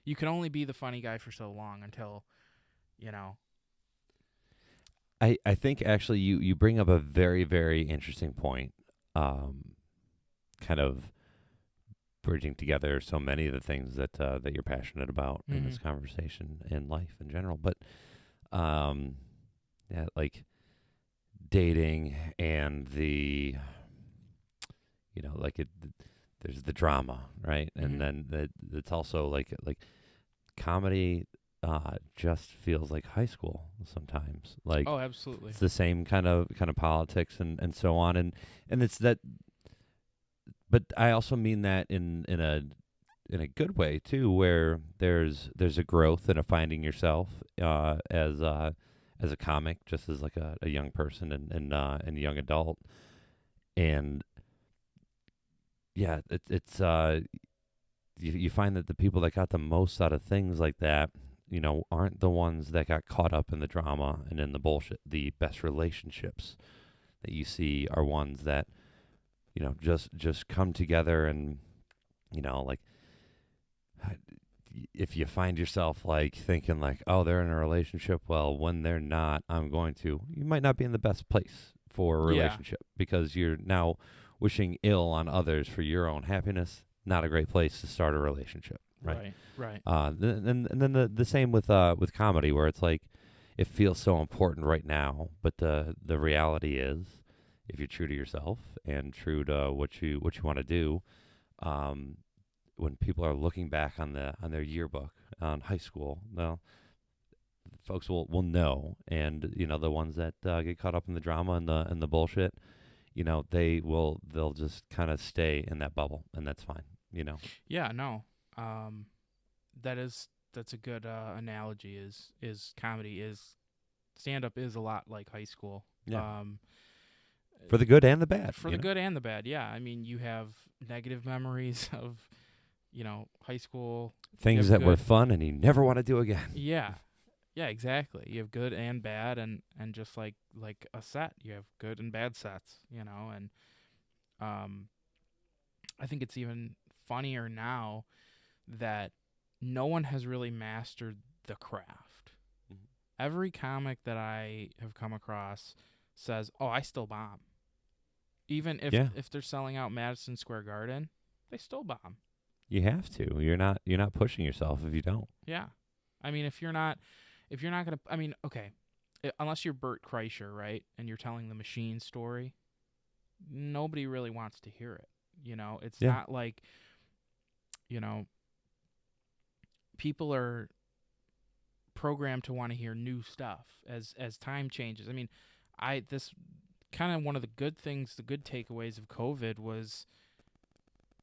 You can only be the funny guy for so long until I think actually you bring up a very, very interesting point, kind of bridging together so many of the things that you're passionate about in this conversation, in life in general. But yeah, like dating and the like there's the drama, right? And Mhm. then it's also like comedy just feels like high school sometimes. Like Oh, absolutely. it's the same kind of politics and so on, and it's that. But I also mean that in a good way too, where there's a growth and a finding yourself as a comic, just as like a young person and a young adult, and yeah, it's you find that the people that got the most out of things like that, aren't the ones that got caught up in the drama and in the bullshit. The best relationships that you see are ones that just come together and like if you find yourself like thinking like, oh, they're in a relationship, well, when they're not, you might not be in the best place for a Yeah. relationship because you're now wishing ill on others for your own happiness. Not a great place to start a relationship, right? Right. Right. And then the same with comedy, where it's like it feels so important right now, but the reality is, if you're true to yourself and true to what you want to do, when people are looking back on their yearbook on high school, well, folks will know, and the ones that get caught up in the drama and the bullshit, they'll just kind of stay in that bubble, and that's fine. Yeah. No. Um, that's a good analogy. Is comedy is stand up is a lot like high school. Yeah, Um, for the good and the bad. for the good and the bad. Yeah. I mean, you have negative memories of high school. You Things have that were good. fun and you never want to do again. Yeah. Yeah, exactly. You have good and bad, and just like a set, you have good and bad sets, and um I think it's even funnier now that no one has really mastered the craft. Mhm. Every comic that I have come across says, "Oh, I still bomb." Even if Yeah, if they're selling out Madison Square Garden, they still bomb. you have to. You're not pushing yourself if you don't. Yeah. I mean, if you're not going to I mean, okay, unless you're Bert Kreischer, right? And you're telling the machine story, nobody really wants to hear it. It's Yeah. not like, you know, people are programmed to want to hear new stuff as time changes. I mean, I this kind of one of the good things, the good takeaways of COVID was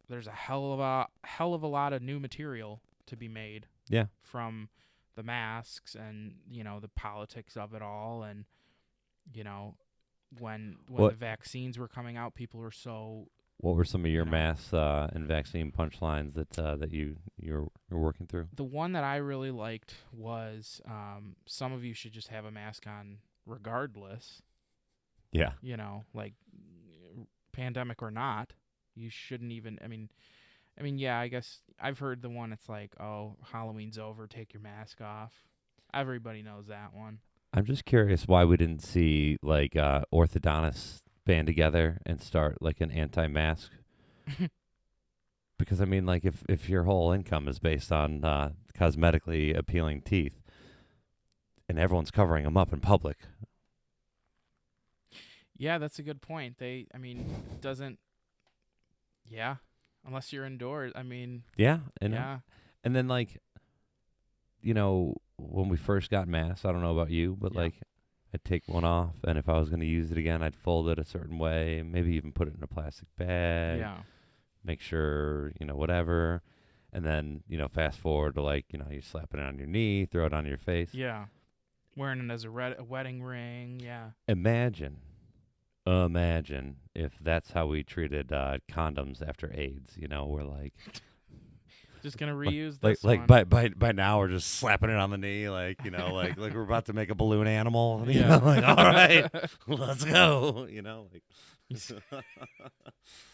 there's a hell of a lot of new material to be made Yeah. from the masks and the politics of it all, and you know when the What vaccines were coming out, people were so What were some of your you know mass and vaccine punchlines that you're working through? the one that I really liked was some of you should just have a mask on regardless, Yeah. like pandemic or not. You shouldn't even. I mean, yeah. I guess I've heard the one. It's like, oh, Halloween's over. Take your mask off. Everybody knows that one. I'm just curious why we didn't see like orthodontists band together and start like an anti-mask. Because I mean, like if your whole income is based on cosmetically appealing teeth, and everyone's covering them up in public, Yeah, that's a good point. Doesn't. Yeah, unless you're indoors. yeah, Yeah, and then like when we first got masks, I don't know about you, but yeah, like I'd take one off, and if I was going to use it again, I'd fold it a certain way, maybe even put it in a plastic bag, yeah, make sure, whatever. And then, fast forward to like, you're slapping it on your knee, throw it on your face. yeah. Wearing it as a wedding ring. Yeah. Imagine if that's how we treated condoms after AIDS. We're like, Just gonna like, reuse like, this like one. by now we're just slapping it on the knee, like like we're about to make a balloon animal. Yeah. Like all right, let's go. Like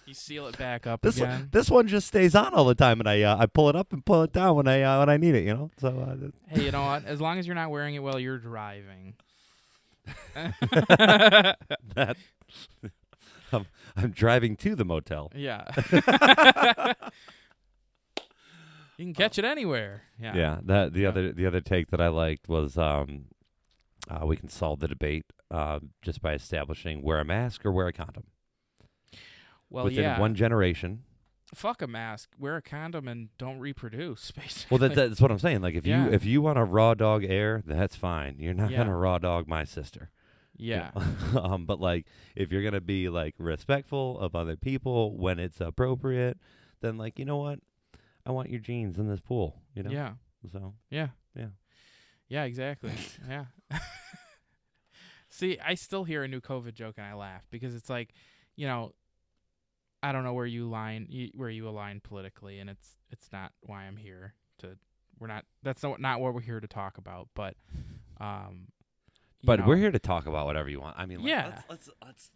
You seal it back up this again. this one just stays on all the time, and I pull it up and pull it down when I need it. So Hey, you know what? As long as you're not wearing it while you're driving. that I'm driving to the motel. Yeah. You can catch it anywhere. Yeah. Yeah. The other take that I liked was we can solve the debate just by establishing wear a mask or wear a condom. Well, within yeah. one generation. Fuck a mask. Wear a condom and don't reproduce, Well, basically. that's what I'm saying. Like if Yeah. you want to raw dog air, that's fine. You're not Yeah. gonna raw dog my sister. Yeah. But like if you're gonna be like respectful of other people when it's appropriate, then like you know what, I want your jeans in this pool. You know. Yeah. So Yeah. yeah. Yeah, exactly. Yeah. See, I still hear a new COVID joke and I laugh because it's like, you know, I don't know where you align politically, and it's not why I'm here to. That's not what we're here to talk about. But, But we're here to talk about whatever you want. I mean, yeah. let's Let's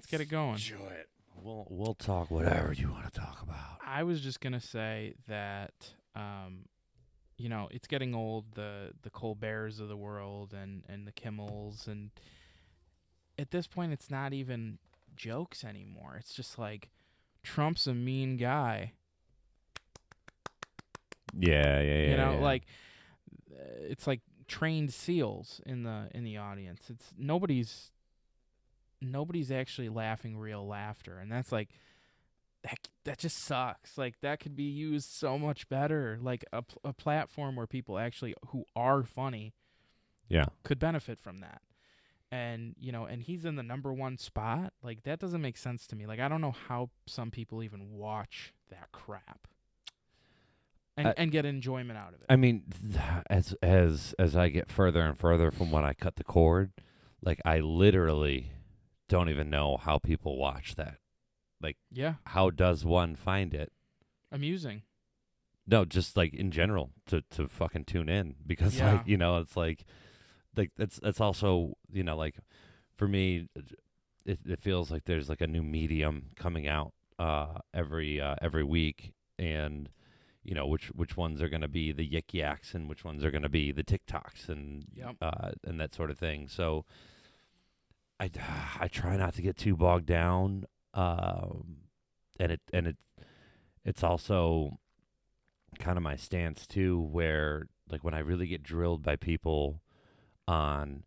get it going. enjoy it. We'll talk whatever you want to talk about. I was just gonna say that, you know, it's getting old. The Colberts of the world and the Kimmels, and at this point, it's not even jokes anymore. It's just like Trump's a mean guy. Yeah. You know, like it's like trained seals in the audience. It's nobody's actually laughing real laughter, and that's like that just sucks. Like that could be used so much better. Like a platform where people actually who are funny, could benefit from that. And, you know, and he's in the number one spot. Like, that doesn't make sense to me. Like, I don't know how some people even watch that crap and get enjoyment out of it. I mean, as I get further and further from when I cut the cord, like, I literally don't even know how people watch that. Like, how does one find it? Amusing. No, just, like, in general, to fucking tune in. Because, like, you know, it's like that's also, you know, like for me it feels like there's like a new medium coming out every week, and you know which ones are going to be the yik yaks and which ones are going to be the TikToks and that sort of thing. So I try not to get too bogged down, and it's also kind of my stance too, where like when I really get drilled by people on,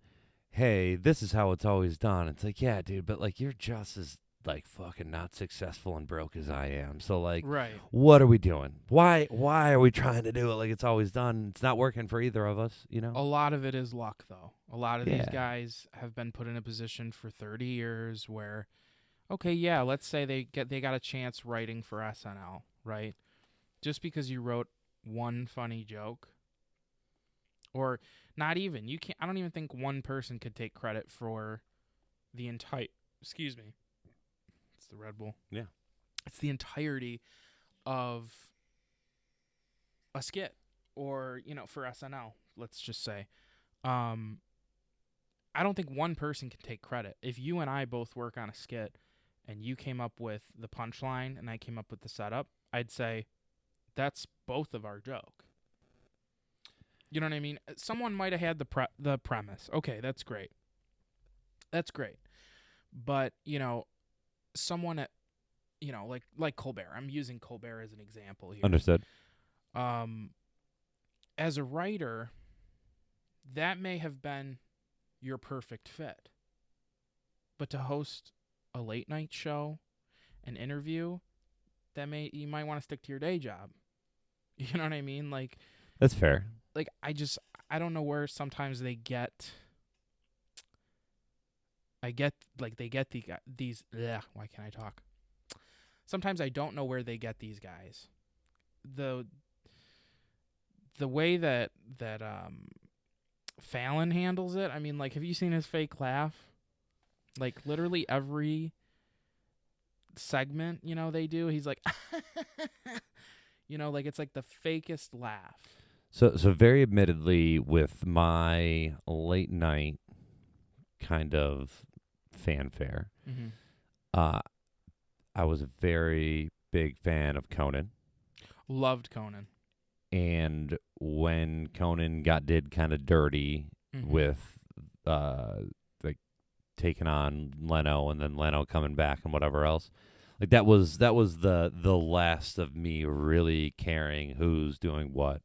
hey, this is how it's always done. It's like, yeah, dude, but like you're just as like fucking not successful and broke as I am. So like, what are we doing? Why are we trying to do it like it's always done? It's not working for either of us, you know? A lot of it is luck, though. A lot of these guys have been put in a position for 30 years where, okay, let's say they got a chance writing for SNL, right? Just because you wrote one funny joke, or not even, I don't even think one person could take credit for the entire, excuse me, it's the Red Bull. Yeah. It's the entirety of a skit, or, you know, for SNL, let's just say. I don't think one person can take credit. If you and I both work on a skit and you came up with the punchline and I came up with the setup, I'd say that's both of our joke. You know what I mean? Someone might have had the premise. Okay, that's great. That's great. But, you know, someone at, you know, like Colbert. I'm using Colbert as an example here. Understood. As a writer, that may have been your perfect fit. But to host a late night show, an interview, you might want to stick to your day job. You know what I mean? Like, that's fair. Like, I don't know where sometimes they get. Why can't I talk? Sometimes I don't know where they get these guys. The way that Fallon handles it, I mean, like, have you seen his fake laugh? Like, literally every segment, you know, they do, he's like, you know, like, it's like the fakest laugh. So very admittedly, with my late night kind of fanfare, I was a very big fan of Conan. Loved Conan. And when Conan did kind of dirty with like taking on Leno and then Leno coming back and whatever else, like that was the last of me really caring who's doing what.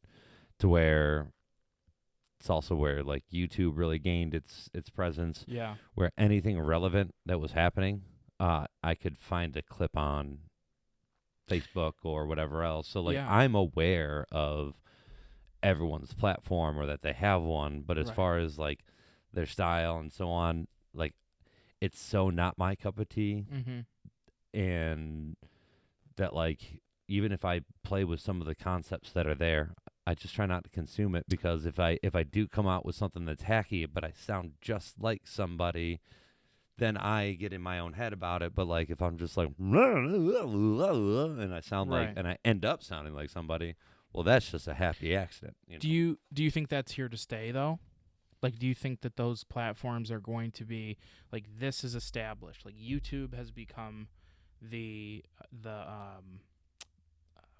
To where it's also where like YouTube really gained its presence. Yeah. Where anything relevant that was happening, I could find a clip on Facebook or whatever else. So like Yeah. I'm aware of everyone's platform or that they have one, but as Right. far as like their style and so on, like it's so not my cup of tea. Mm-hmm. And that like even if I play with some of the concepts that are there, I just try not to consume it, because if I do come out with something that's hacky but I sound just like somebody, then I get in my own head about it. But like if I'm just like and I sound like, Right. and I end up sounding like somebody, well, that's just a happy accident. Do you think that's here to stay though? Like, do you think that those platforms are going to be like, this is established? Like YouTube has become the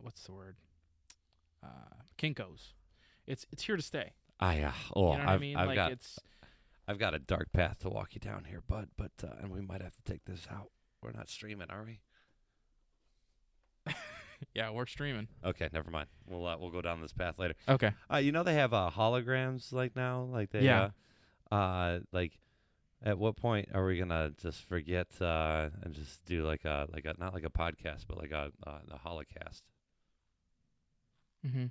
what's the word? Kinko's. It's here to stay. I You know what I mean? I've Like got it's I've got a dark path to walk you down here, bud. But and we might have to take this out. We're not streaming, are we? yeah, we're streaming. Okay, never mind. We'll go down this path later. Okay. You know they have holograms like now, like they Yeah. like at what point are we gonna just forget and just do like a not like a podcast but like a holocast? Mm-hmm.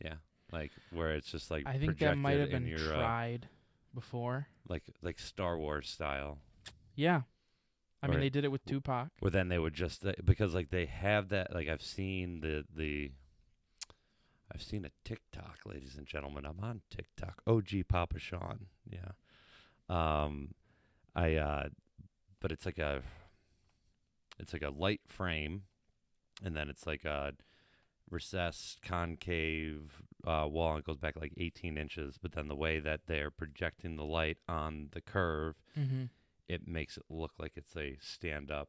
Yeah, like where it's just like I think that projected might have in been your tried before. like Star Wars style. Yeah. I mean, Or- they did it with Tupac. Where then they would just because like they have that, like I've seen I've seen a TikTok, ladies and gentlemen. I'm on TikTok. OG Papa Sean. Yeah. But it's like a light frame, and then it's like a recessed concave wall, and it goes back like 18 inches. But then the way that they're projecting the light on the curve, Mm-hmm. it makes it look like it's a stand-up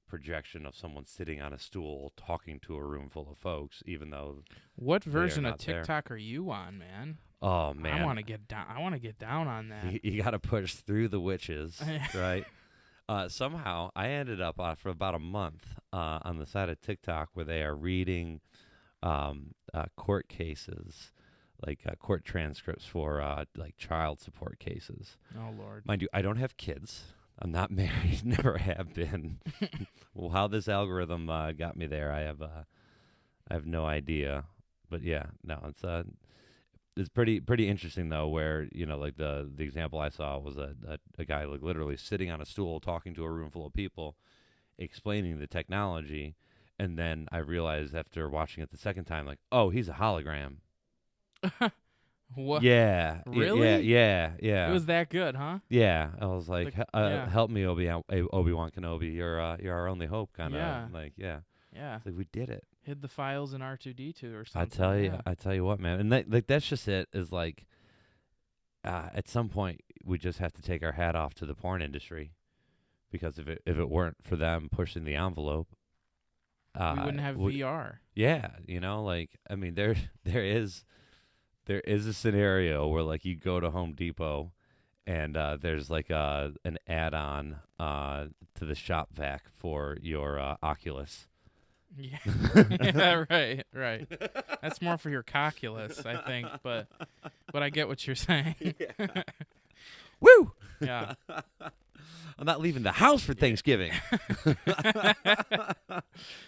projection of someone sitting on a stool talking to a room full of folks, even though What are version of not there. TikTok are you on, man? oh man, I want to get down. I want to get down on that. you got to push through the witches, right? Somehow I ended up for about a month on the side of TikTok where they are reading court cases, like court transcripts for like child support cases. Oh Lord. Mind you, I don't have kids. I'm not married. Never have been. Well, how this algorithm got me there, I have no idea. But yeah, no, it's pretty interesting though. Where like the example I saw was a guy like literally sitting on a stool talking to a room full of people, explaining the technology, and then I realized after watching it the second time, like, oh, he's a hologram. What? Yeah. Really? Yeah. It was that good, huh? Yeah, I was like, yeah. "Help me, Obi-Wan Kenobi. You're our only hope." Kind of Yeah. like, yeah. Yeah. It's like we did it. Hid the files in R2D2 or something. I tell you what, man. And that's just it. Is like, at some point we just have to take our hat off to the porn industry, because if it weren't for them pushing the envelope, we wouldn't have VR. Yeah, like I mean, there is a scenario where like you go to Home Depot and there's like an add-on to the shop vac for your Oculus. Yeah. Yeah, right. That's more for your calculus, I think, but I get what you're saying. Yeah. Woo! Yeah. I'm not leaving the house for Thanksgiving.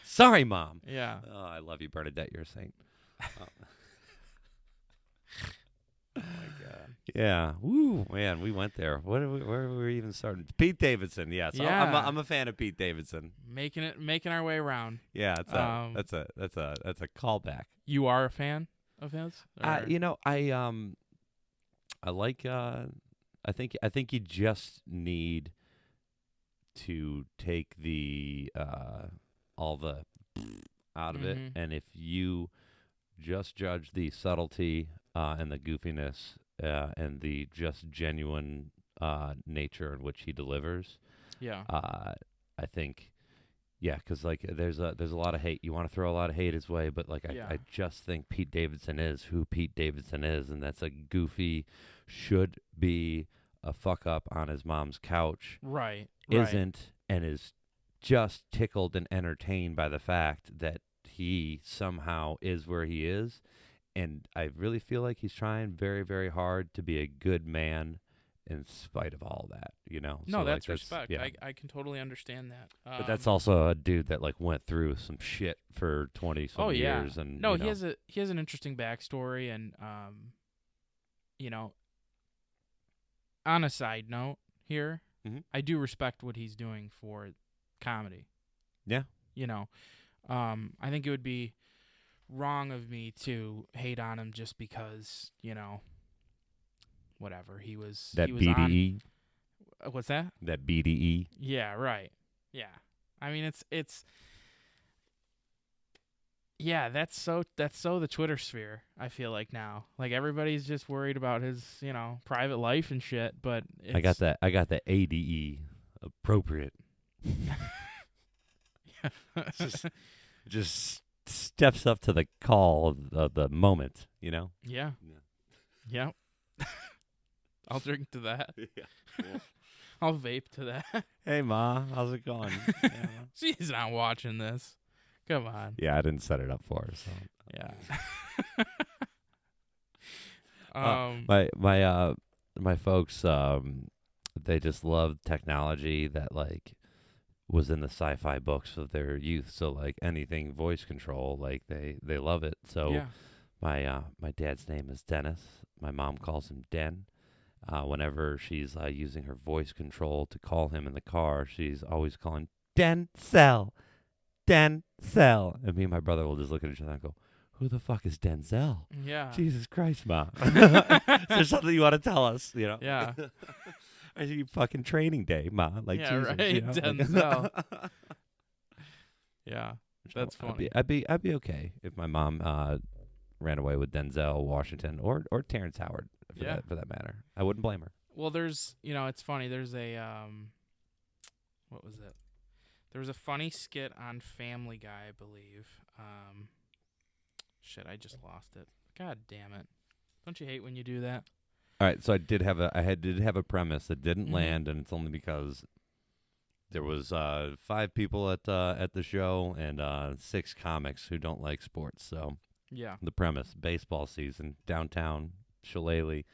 Sorry, Mom. Yeah. Oh, I love you, Bernadette. You're a saint. Oh my God. Yeah. Woo, man, we went there. Where were we even starting? Pete Davidson. Yes. Yeah. I'm a fan of Pete Davidson. Making our way around. Yeah, that's a callback. You are a fan of his? Or- I like I think you just need to take the all the out of it, Mhm. and if you just judge the subtlety and the goofiness and the just genuine nature in which he delivers, Yeah. I think, yeah, because like there's a lot of hate. You want to throw a lot of hate his way, but like Yeah. I just think Pete Davidson is who Pete Davidson is, and that's a goofy, should be a fuck up on his mom's couch, Right. isn't, and is just tickled and entertained by the fact that he somehow is where he is. And I really feel like he's trying very, very hard to be a good man in spite of all that, you know. No, So, that's like, respect. Yeah. I can totally understand that. But that's also a dude that like went through some shit for 20 some years, and no, you know. he has an interesting backstory, and you know, on a side note here, I do respect what he's doing for comedy. Yeah. You know, I think it would be wrong of me to hate on him just because, you know, whatever he was. That he was BDE. On, what's that? That BDE. Yeah, right. Yeah, I mean it's. Yeah, that's so the Twitter sphere. I feel like now, like everybody's just worried about his, you know, private life and shit. But it's, I got the ADE, appropriate. just steps up to the call of the moment, you know. Yeah. I'll drink to that. Yeah. Cool. I'll vape to that. Hey, Ma, how's it going? Yeah. She's not watching this. Come on. Yeah, I didn't set it up for her, so. Yeah. My folks, they just love technology that like was in the sci-fi books of their youth. So like anything voice control, like they love it. So yeah. my dad's name is Dennis. My mom calls him Den. Whenever she's using her voice control to call him in the car, she's always calling Denzel. Denzel. And me and my brother will just look at each other and go, who the fuck is Denzel? Yeah. Jesus Christ, Ma. Is there something you want to tell us? You know? Yeah. Are you fucking training day, Ma? Like, yeah, Jesus, right. you know? Denzel. Yeah. That's funny. I'd be okay if my mom ran away with Denzel Washington or Terrence Howard for that matter. I wouldn't blame her. Well, there's, you know, it's funny. There's a what was it? There was a funny skit on Family Guy, I believe. Shit, I just lost it. God damn it! Don't you hate when you do that? All right, so I did have a premise that didn't land, and it's only because there was 5 people at the show and 6 comics who don't like sports. So yeah, the premise: baseball season, downtown Shillelagh.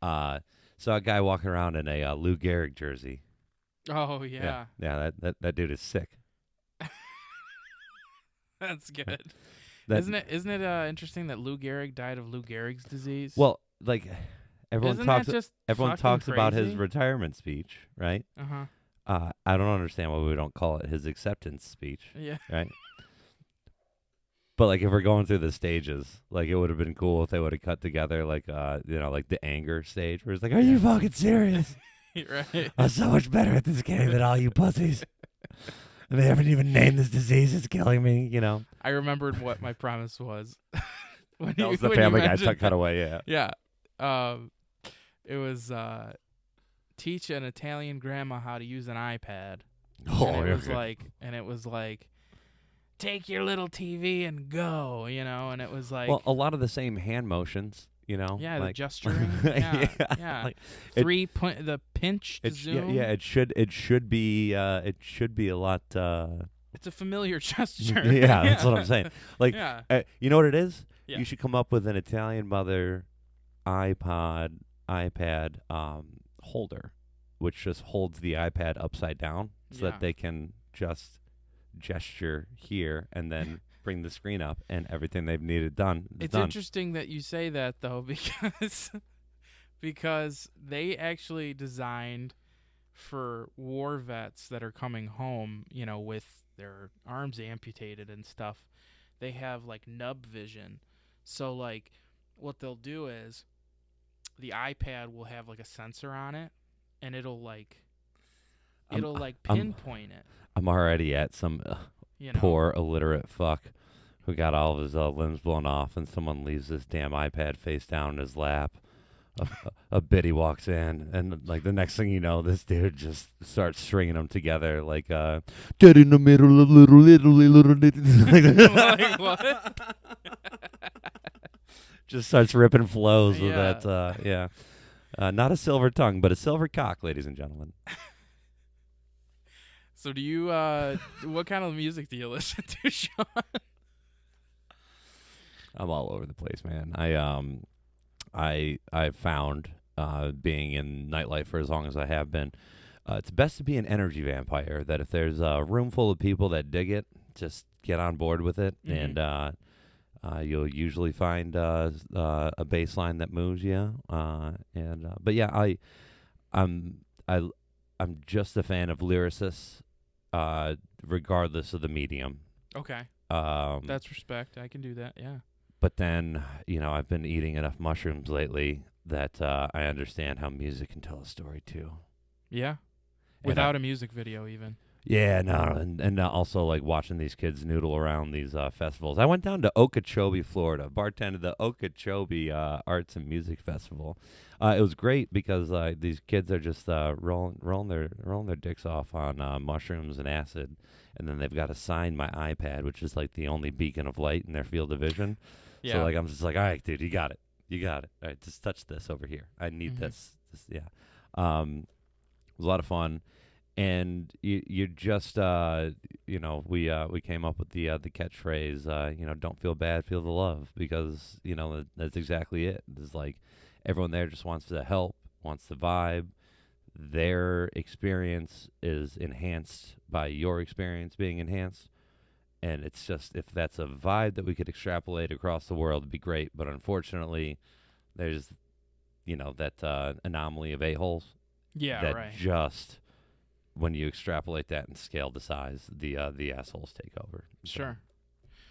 So a guy walking around in a Lou Gehrig jersey. Oh yeah. Yeah. That dude is sick. That's good. Isn't it interesting that Lou Gehrig died of Lou Gehrig's disease? Well, like everyone Isn't talks. that just Everyone fucking talks about his crazy? retirement speech, right? Uh-huh. I don't understand why we don't call it his acceptance speech, Yeah. right? But like if we're going through the stages, like it would have been cool if they would have cut together like you know, like the anger stage where it's like, are you fucking serious? Right. I'm so much better at this game than all you pussies. And they haven't even named this disease. It's killing me, you know. I remembered what my promise was. That was the Family Guy cut away, yeah. Yeah. It was teach an Italian grandma how to use an iPad. Oh, and it was like, take your little TV and go, you know, and it was like, well, a lot of the same hand motions, you know. yeah, like, the gesturing, yeah. Like, the pinch to zoom. Yeah, it should be a lot. It's a familiar gesture. Yeah, that's what I'm saying. Like, yeah. You know what it is? Yeah. You should come up with an Italian mother iPad holder, which just holds the iPad upside down so that they can just gesture here and then bring the screen up and everything they've needed done. It's done. interesting that you say that though, because they actually designed for war vets that are coming home, you know, with their arms amputated and stuff. They have like nub vision. So like what they'll do is the iPad will have like a sensor on it and it'll pinpoint it. I'm already at some you know? poor illiterate fuck who got all of his limbs blown off, and someone leaves this damn iPad face down in his lap. A biddy walks in, and like the next thing you know, this dude just starts stringing them together like dead in the middle of little. Like what? Just starts ripping flows with that. Not a silver tongue, but a silver cock, ladies and gentlemen. So do you what kind of music do you listen to, Sean? I'm all over the place, man. I found being in nightlife for as long as I have been. It's best to be an energy vampire. That if there's a room full of people that dig it, just get on board with it, Mhm. and you'll usually find a bass line that moves you. But yeah, I'm I I'm just a fan of lyricists, regardless of the medium. Okay. Um, That's respect. I can do that. Yeah. but then I've been eating enough mushrooms lately that I understand how music can tell a story too. Yeah. And Without a music video, even. Yeah, no, and also like watching these kids noodle around these festivals. I went down to Okeechobee, Florida, bartended the Okeechobee Arts and Music Festival. It was great because these kids are just rolling their dicks off on mushrooms and acid, and then they've got to sign my iPad, which is like the only beacon of light in their field of vision. Yeah. So like I'm just like, all right, dude, you got it. All right, just touch this over here. I need Mhm. this. Yeah. It was a lot of fun. And you just we came up with the catchphrase, don't feel bad, feel the love, because that's exactly it. It's like everyone there just wants to help, wants to vibe. Their experience is enhanced by your experience being enhanced, and it's just, if that's a vibe that we could extrapolate across the world, it'd be great. But unfortunately, there's that anomaly of a-holes Yeah. that Right. just, when you extrapolate that and scale the size, the assholes take over. So, Sure.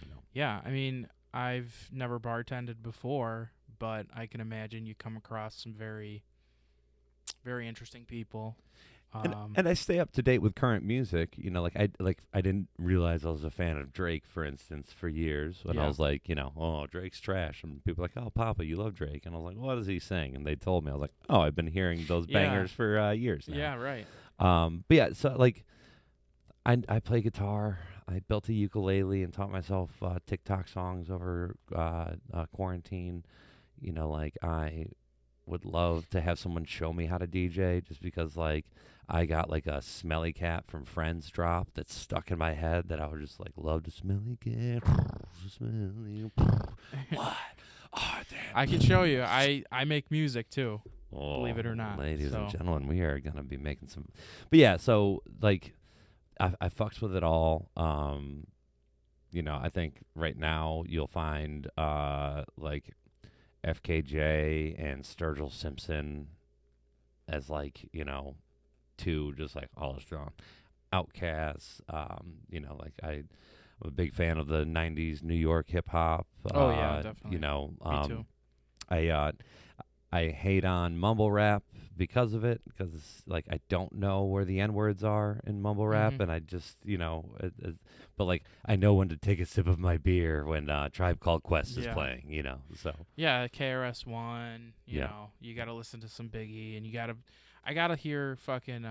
you know. Yeah. I mean, I've never bartended before, but I can imagine you come across some very, very interesting people. And I stay up to date with current music. I didn't realize I was a fan of Drake, for instance, for years. When I Yeah. was like, oh, Drake's trash, and people were like, oh, Papa, you love Drake, and I was like, what does he sing? And they told me. I was like, oh, I've been hearing those Yeah. bangers for years now. Yeah. Right. But yeah, so like, I play guitar. I built a ukulele and taught myself TikTok songs over quarantine. I would love to have someone show me how to DJ, just because like I got like a Smelly Cat from Friends drop that's stuck in my head that I would just like love to Smelly Cat. Smelly. What? Oh, damn. I can show you. I make music too. Oh, Believe it or not. ladies and So- gentlemen, we are gonna be making some. But yeah, so like, I fucks with it all. I think right now you'll find like FKJ and Sturgill Simpson as like two just like all strong outcasts. Like I'm a big fan of the '90s New York hip hop. Oh, yeah, definitely. Me too. I hate on mumble rap because of it, because like I don't know where the N words are in mumble rap, Mhm. and I just but like I know when to take a sip of my beer when Tribe Called Quest is Yeah. playing, so Yeah, KRS-One. You Yeah. know, you got to listen to some Biggie, and I gotta hear fucking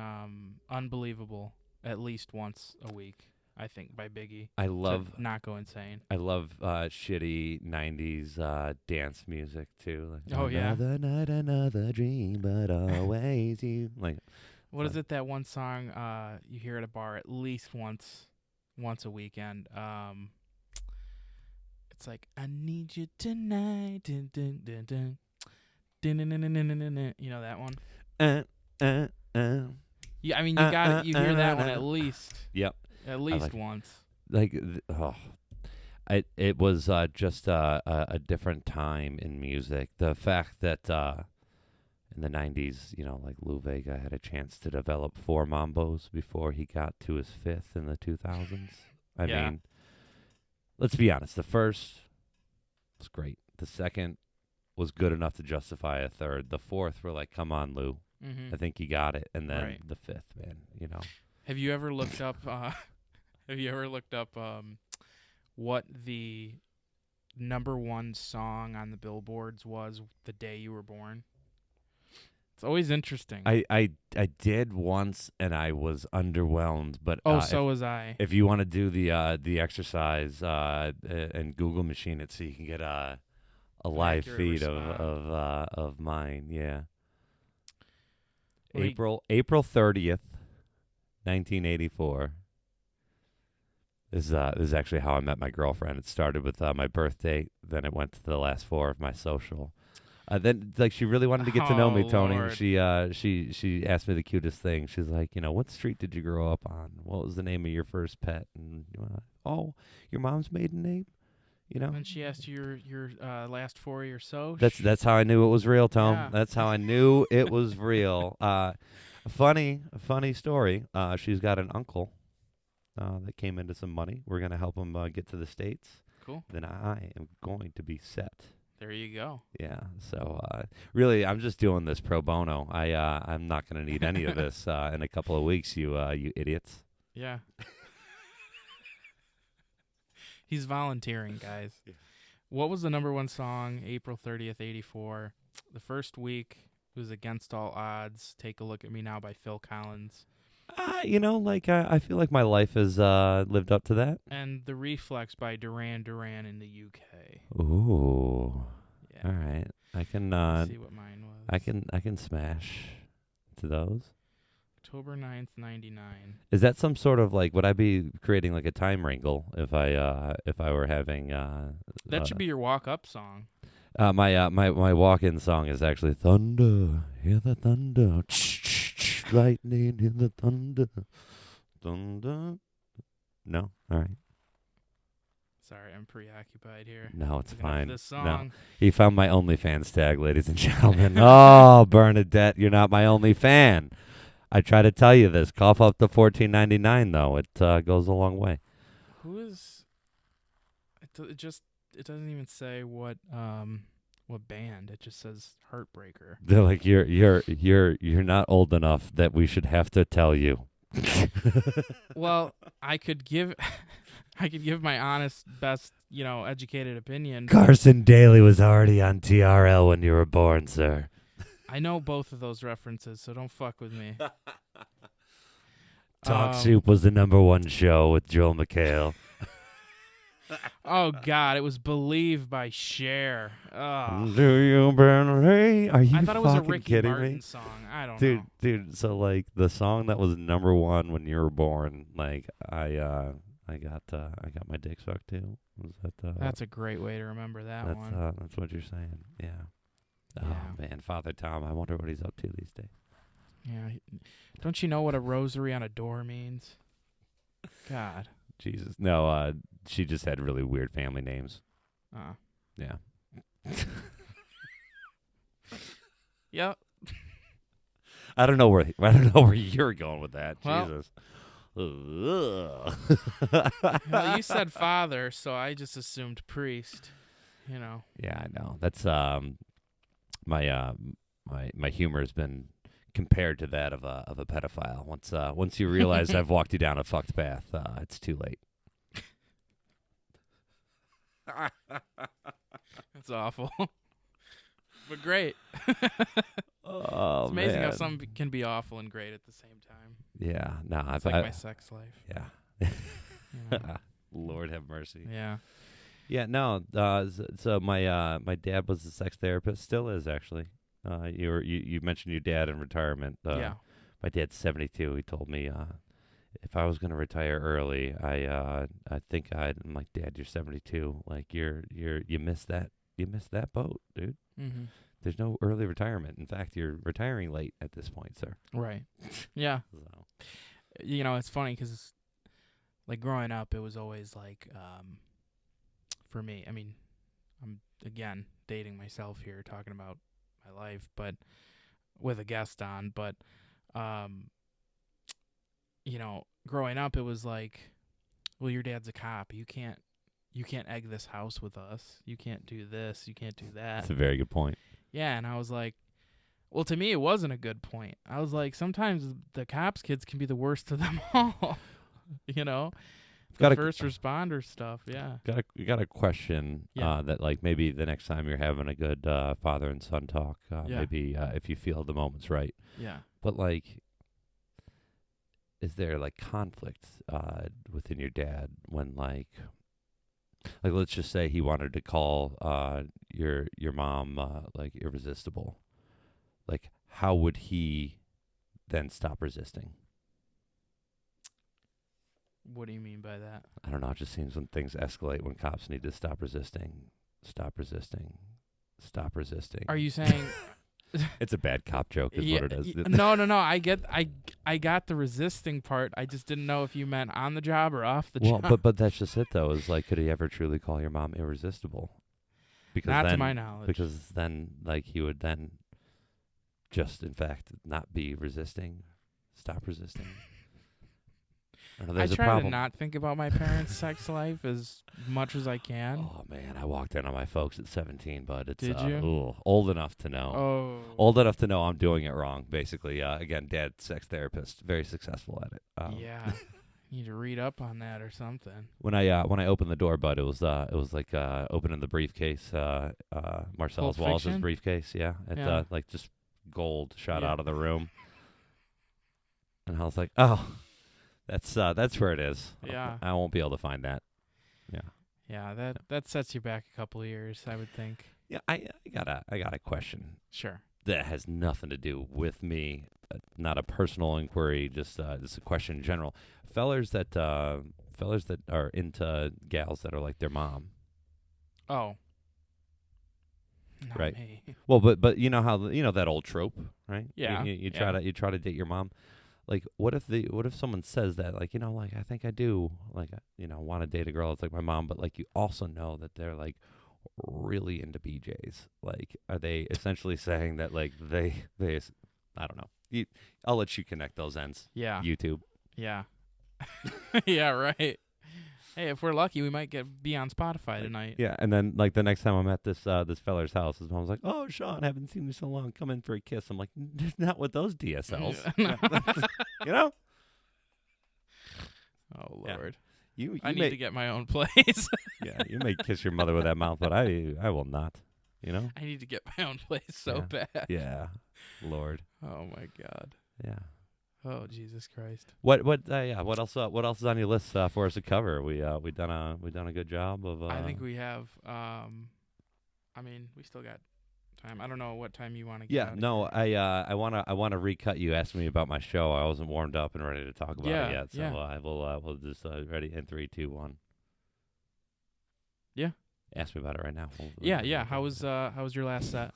Unbelievable at least once a week. I think by Biggie. I to love not go insane. shitty '90s dance music too. Like, Oh, yeah. Another night, another dream, but always you. Like, What is it? That one song you hear at a bar at least once a weekend. It's like, I need you tonight. Dun, dun, dun, dun. Dun, dun, dun, dun, dun, dun, dun, dun. You know that one? Yeah, I mean, you got it. You hear that one at least. Yep. At least like it. once. Like, it was just a different time in music. The fact that in the '90s, like Lou Vega had a chance to develop 4 mambos before he got to his 5th in the 2000s. I Yeah. mean, let's be honest. The first was great. The second was good enough to justify a third. The fourth, we're like, come on, Lou. Mm-hmm. I think you got it. And then Right. the fifth, man, Have you ever looked up? What the #1 song on the billboards was the day you were born? It's always interesting. I did once, and I was underwhelmed. But So was I. if you want to do the exercise and Google machine it, so you can get a live accurate feed response. of mine. Yeah. Let me- April 30th, 1984. This is actually how I met my girlfriend. It started with my birth date, then it went to the last 4 of my social. Then, like, she really wanted to get to know me, Oh, Tony. Lord. She asked me the cutest thing. She's like, what street did you grow up on? What was the name of your first pet? And oh, your mom's maiden name. And she asked you your last 4 or so. That's how I knew it was real, Tom. Yeah. That's how I knew it was real. A funny story. She's got an uncle that came into some money. We're gonna help him get to the States. Cool. Then I am going to be set. There you go. Yeah. So really, I'm just doing this pro bono. I'm not gonna need any of this in a couple of weeks. You idiots. Yeah. He's volunteering, guys. Yeah. What was the #1 song, April 30th, 84? The first week was Against All Odds, Take a Look at Me Now by Phil Collins. I feel like my life has lived up to that. And The Reflex by Duran Duran in the UK. Ooh. Yeah. All right. I can Let's see what mine was. I can smash to those. October 9th, 99. Is that some sort of like, would I be creating like a time wrangle if I were having That should be your walk-up song. my walk-in song is actually Thunder, hear the thunder, lightning, hear the thunder, thunder. No, all right. Sorry, I'm preoccupied here. No, it's Looking up fine. This No, song. he found my OnlyFans tag, ladies and gentlemen. Oh, Bernadette, you're not my only fan. I try to tell you this. Cough up the $14.99 though. It goes a long way. Who is? It doesn't even say what band. It just says Heartbreaker. They're like, you're not old enough that we should have to tell you. Well, I could give my honest, best, educated opinion. Carson Daly was already on TRL when you were born, sir. I know both of those references, so don't fuck with me. Talk Soup was the #1 show with Joel McHale. Oh God, it was "Believe" by Cher. Ugh. Do you believe? Are you I thought it was a fucking Ricky kidding Martin me? song. I don't Dude, know. dude, so like the song that was #1 when you were born, like I got my dick sucked too. Was that That's a great way to remember that one. that's what you're saying. Yeah. Yeah. Oh man, Father Tom, I wonder what he's up to these days. Yeah. Don't you know what a rosary on a door means? God. Jesus. No, she just had really weird family names. Yeah. Yep. I don't know where you're going with that. Well, Jesus. Well, you said father, so I just assumed priest. Yeah, I know. That's my humor has been compared to that of a pedophile. Once you realize I've walked you down a fucked path, it's too late. That's awful. But great. Oh, It's amazing how man. some can be awful and great at the same time. Yeah, no, It's like my sex life. yeah. You know? Lord have mercy. Yeah. Yeah, no. So my dad was a sex therapist, still is actually. You mentioned your dad in retirement. Yeah. My dad's 72. He told me if I was going to retire early, I think I'm like, Dad, you're 72. Like you missed that boat, dude. Mm-hmm. There's no early retirement. In fact, you're retiring late at this point, sir. Right. Yeah. So. It's funny because, like, growing up, it was always like, for me, I mean, I'm, again, dating myself here, talking about my life, but with a guest on, but, growing up, it was like, well, your dad's a cop. You can't egg this house with us. You can't do this. You can't do that. That's a very good point. Yeah, and I was like, well, to me, it wasn't a good point. I was like, sometimes the cops' kids can be the worst of them all. The first responder stuff. Yeah. You got a question that like maybe the next time you're having a good father and son talk, maybe if you feel the moment's right. Yeah. But like, is there like conflict within your dad when like let's just say he wanted to call your mom like irresistible? Like, how would he then stop resisting? What do you mean by that? I don't know. It just seems when things escalate, when cops need to stop resisting, Stop resisting. Are you saying? It's a bad cop joke, is what it is. No. I got the resisting part. I just didn't know if you meant on the job or off the job. Well, but that's just it, though. Is like, could he ever truly call your mom irresistible? Because not then, to my knowledge. Because then, like, he would then just, in fact, not be resisting. Stop resisting. I try to not think about my parents' sex life as much as I can. Oh man, I walked in on my folks at 17, but it's Did you? Old enough to know. Oh, Old enough to know I'm doing it wrong. Basically, again, dad, sex therapist, very successful at it. yeah. Need to read up on that or something. When I opened the door, bud, it was like opening the briefcase, Marcellus Pulp Wallace's Fiction? briefcase. Yeah, Yeah. like just gold shot Yeah. out of the room, and I was like, oh. That's where it is. Yeah. I won't be able to find that. Yeah, that sets you back a couple of years, I would think. Yeah, I got a question Sure. that has nothing to do with me. Not a personal inquiry, just a question in general. Fellers that are into gals that are like their mom. Oh. Not Right. me. Well, but you know how that old trope, right? Yeah. You try to date your mom. Like, what if someone says that, like, like, I think I do, like, want to date a girl that's like my mom, but like, you also know that they're like really into BJs. Like, are they essentially saying that, like, they I don't know. I'll let you connect those ends. Yeah. YouTube. Yeah. Yeah, right. Hey, if we're lucky, we might be on Spotify tonight. Yeah, and then like the next time I'm at this feller's house, his mom's like, "Oh, Sean, haven't seen you so long. Come in for a kiss." I'm like, "Not with those DSLs." You know? Oh Yeah. Lord. You I need may, to get my own place. yeah, you may kiss your mother with that mouth, but I will not. You know? I need to get my own place so bad. Yeah. Lord. Oh my God. Yeah. Oh Jesus Christ. What else is on your list for us to cover? We done a good job of I think we have I mean, we still got time. I don't know what time you want to get Yeah, out of no, here. I want to recut you. Asked me about my show. I wasn't warmed up and ready to talk about it yet. So yeah. I we'll just ready in 3, 2, 1. Yeah. Ask me about it right now. Yeah. How was your last set?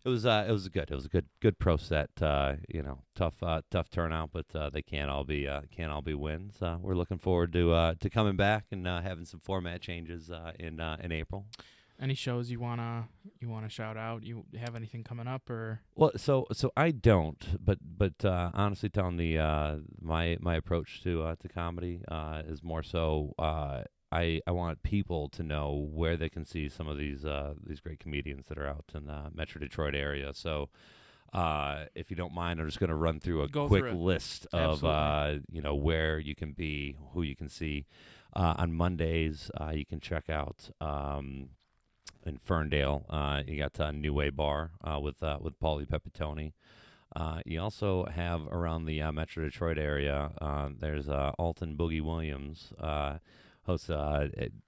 It was good. It was a good pro set. Tough turnout, but they can't all be wins. We're looking forward to coming back and having some format changes in April. Any shows you wanna shout out? You have anything coming up or? Well, so I don't, but honestly, telling my approach to comedy is more so I want people to know where they can see some of these great comedians that are out in the Metro Detroit area. So if you don't mind, I'm just going to run through a quick list of where you can be, who you can see. On Mondays, you can check out in Ferndale. You got New Way Bar with Paulie Pepitone. You also have around the Metro Detroit area. There's Alton Boogie Williams. Hosts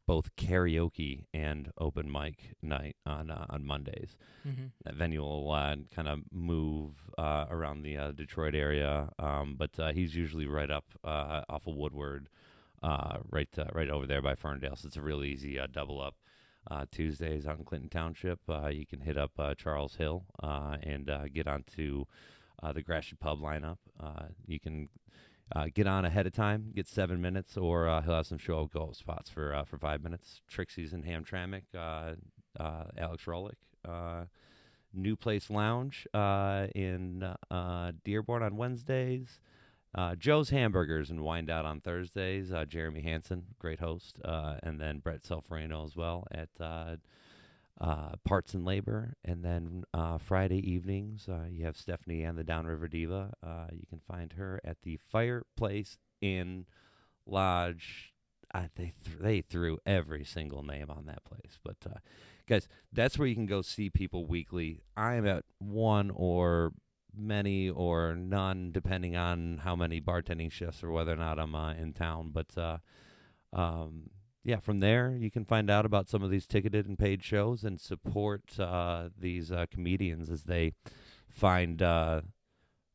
both karaoke and open mic night on Mondays. Mm-hmm. That venue will kind of move around the Detroit area, but he's usually right up off of Woodward, right over there by Ferndale. So it's a real easy double up. Tuesdays out in Clinton Township, you can hit up Charles Hill and get onto the Gratiot Pub lineup. You can get on ahead of time, get 7 minutes, or he'll have some show-go spots for 5 minutes. Trixie's in Hamtramck, Alex Rolick. New Place Lounge in Dearborn on Wednesdays. Joe's Hamburgers and Wind Out on Thursdays. Jeremy Hansen, great host. And then Brett Selfrano as well at Parts and Labor. And then Friday evenings, you have Stephanie and the Downriver Diva. You can find her at the Fireplace Inn Lodge. They threw every single name on that place. But, guys, that's where you can go see people weekly. I am at one or many or none, depending on how many bartending shifts or whether or not I'm in town. But, from there, you can find out about some of these ticketed and paid shows and support these comedians as they find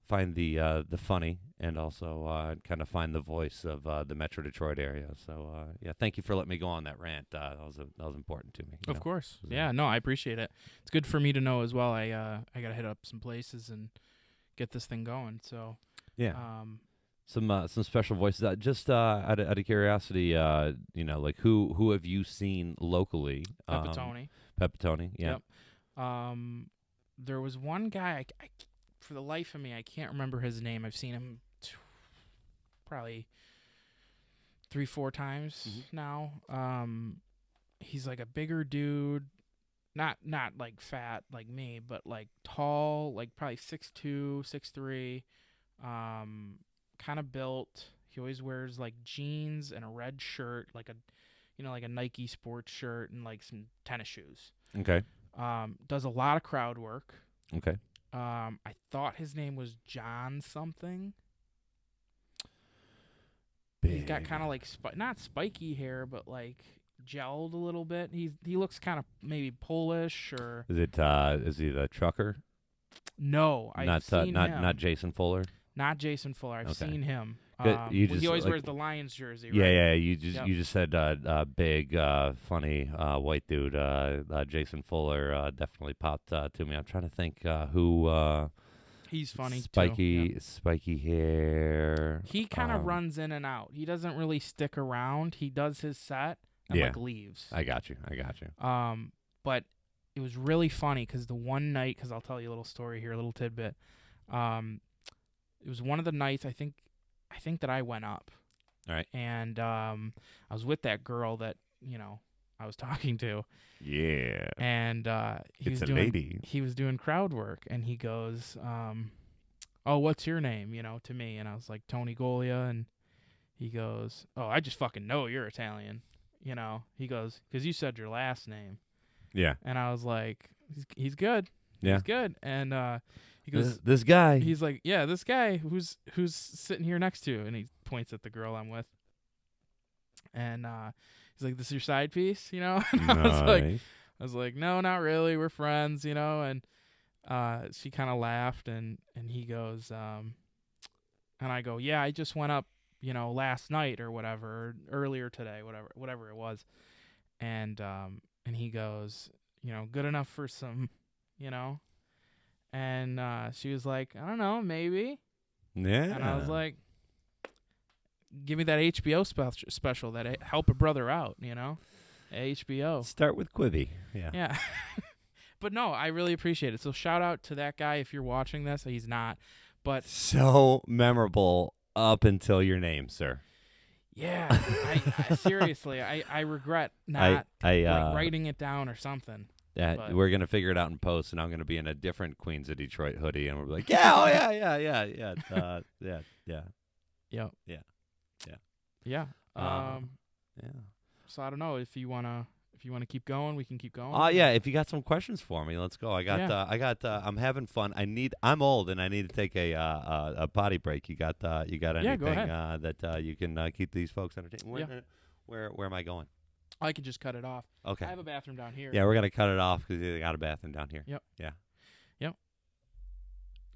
the funny and also kind of find the voice of the Metro Detroit area. So yeah, thank you for letting me go on that rant. That was important to me. Of course. Yeah, no, I appreciate it. It's good for me to know as well. I got to hit up some places and get this thing going. So yeah. Some special voices. Just out of curiosity, like who have you seen locally? Pepitone. Pepitone, yeah. Yep. There was one guy. I for the life of me, I can't remember his name. I've seen him probably 3-4 times now. He's like a bigger dude, not like fat like me, but like tall, like probably 6'2", 6'3", kind of built. He always wears like jeans and a red shirt, like a Nike sports shirt and like some tennis shoes. Okay. Does a lot of crowd work. Okay. I thought his name was John something. He's got kind of like not spiky hair, but like gelled a little bit. He looks kind of maybe Polish or. Is he the trucker? No, I've seen him. Not Jason Fuller. Not Jason Fuller. I've seen him. He always wears the Lions jersey. Yeah, right? yeah. You just said big, funny white dude. Jason Fuller definitely popped to me. I'm trying to think who. He's funny too. Yeah. Spiky hair. He kind of runs in and out. He doesn't really stick around. He does his set and like leaves. I got you. But it was really funny because the one night, because I'll tell you a little story here, a little tidbit. It was one of the nights I think that I went up. All right. And I was with that girl that I was talking to. Yeah. And he was doing crowd work, and he goes, "Oh, what's your name?" To me, and I was like, "Tony Golia," and he goes, "Oh, I just fucking know you're Italian." He goes, "'Cause you said your last name." Yeah. And I was like, "He's good." Yeah. He's good. And he goes, this guy. He's like, "Yeah, this guy who's sitting here next to you," and he points at the girl I'm with. And he's like, "This is your side piece?" And I was like, "No, not really. We're friends," And she kind of laughed, and he goes, and I go, "Yeah, I just went up, last night or whatever, or earlier today, whatever it was." And he goes, "Good enough for some, And she was like, "I don't know, maybe." Yeah. And I was like, "Give me that HBO special that help a brother out, HBO." Start with Quibi. Yeah. Yeah. But no, I really appreciate it. So shout out to that guy if you're watching this. He's not, but so memorable up until your name, sir. Yeah. I seriously, I regret not writing it down or something. Yeah, we're gonna figure it out in post, and I'm gonna be in a different Queens of Detroit hoodie, and we're like, yeah, yeah. Yep. Yeah. Yeah. Yeah. So I don't know if you wanna keep going, we can keep going. Yeah. If you got some questions for me, let's go. I'm having fun. I'm old, and I need to take a potty break. You got anything go ahead. that you can keep these folks entertained? Where am I going? I could just cut it off. Okay. I have a bathroom down here. Yeah, we're gonna cut it off because they got a bathroom down here. Yep. Yeah. Yep.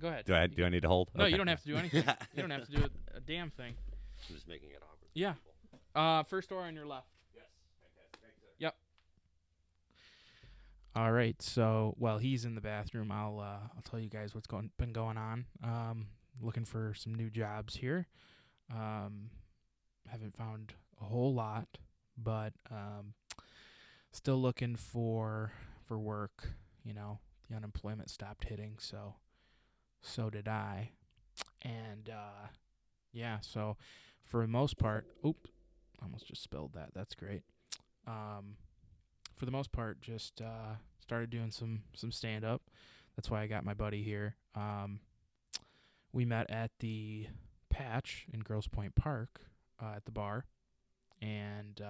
Go ahead. Do I need to hold? No, okay. You don't have to do anything. You don't have to do a damn thing. I'm just making it awkward. Yeah. First door on your left. Yes. Fantastic. Yep. All right. So while he's in the bathroom, I'll tell you guys what's been going on. Looking for some new jobs here. Haven't found a whole lot, but still looking for work. The unemployment stopped hitting, so did I. And yeah, so for the most part, almost just spilled that. That's great. For the most part, just started doing some stand up. That's why I got my buddy here. We met at the Patch in Grosse Pointe Park at the bar, and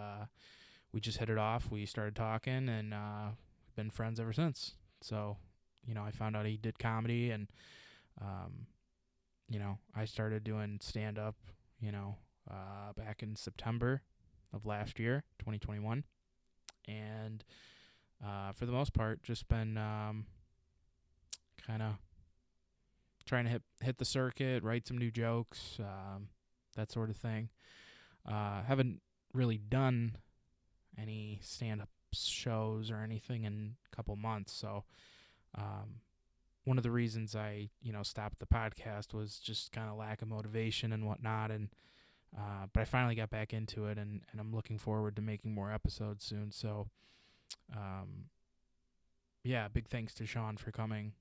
we just hit it off. We started talking, and we've been friends ever since. So, I found out he did comedy, and I started doing stand up, back in September of last year, 2021, and for the most part, just been kind of trying to hit the circuit, write some new jokes, that sort of thing. Haven't really done any stand-up shows or anything in a couple months, so one of the reasons I stopped the podcast was just kind of lack of motivation and whatnot, and but I finally got back into it, and I'm looking forward to making more episodes soon. So yeah, big thanks to Sean for coming.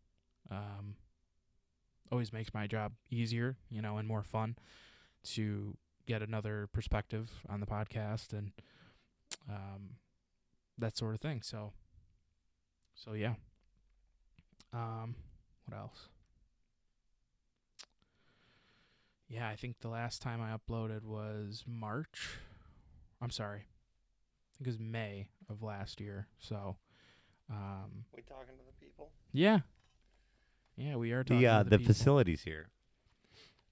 Always makes my job easier, and more fun to get another perspective on the podcast and that sort of thing. So yeah. What else? Yeah, I think the last time I uploaded was March. I'm sorry. I think it was May of last year. So we talking to the people? Yeah. Yeah, we are talking to the people. facilities here.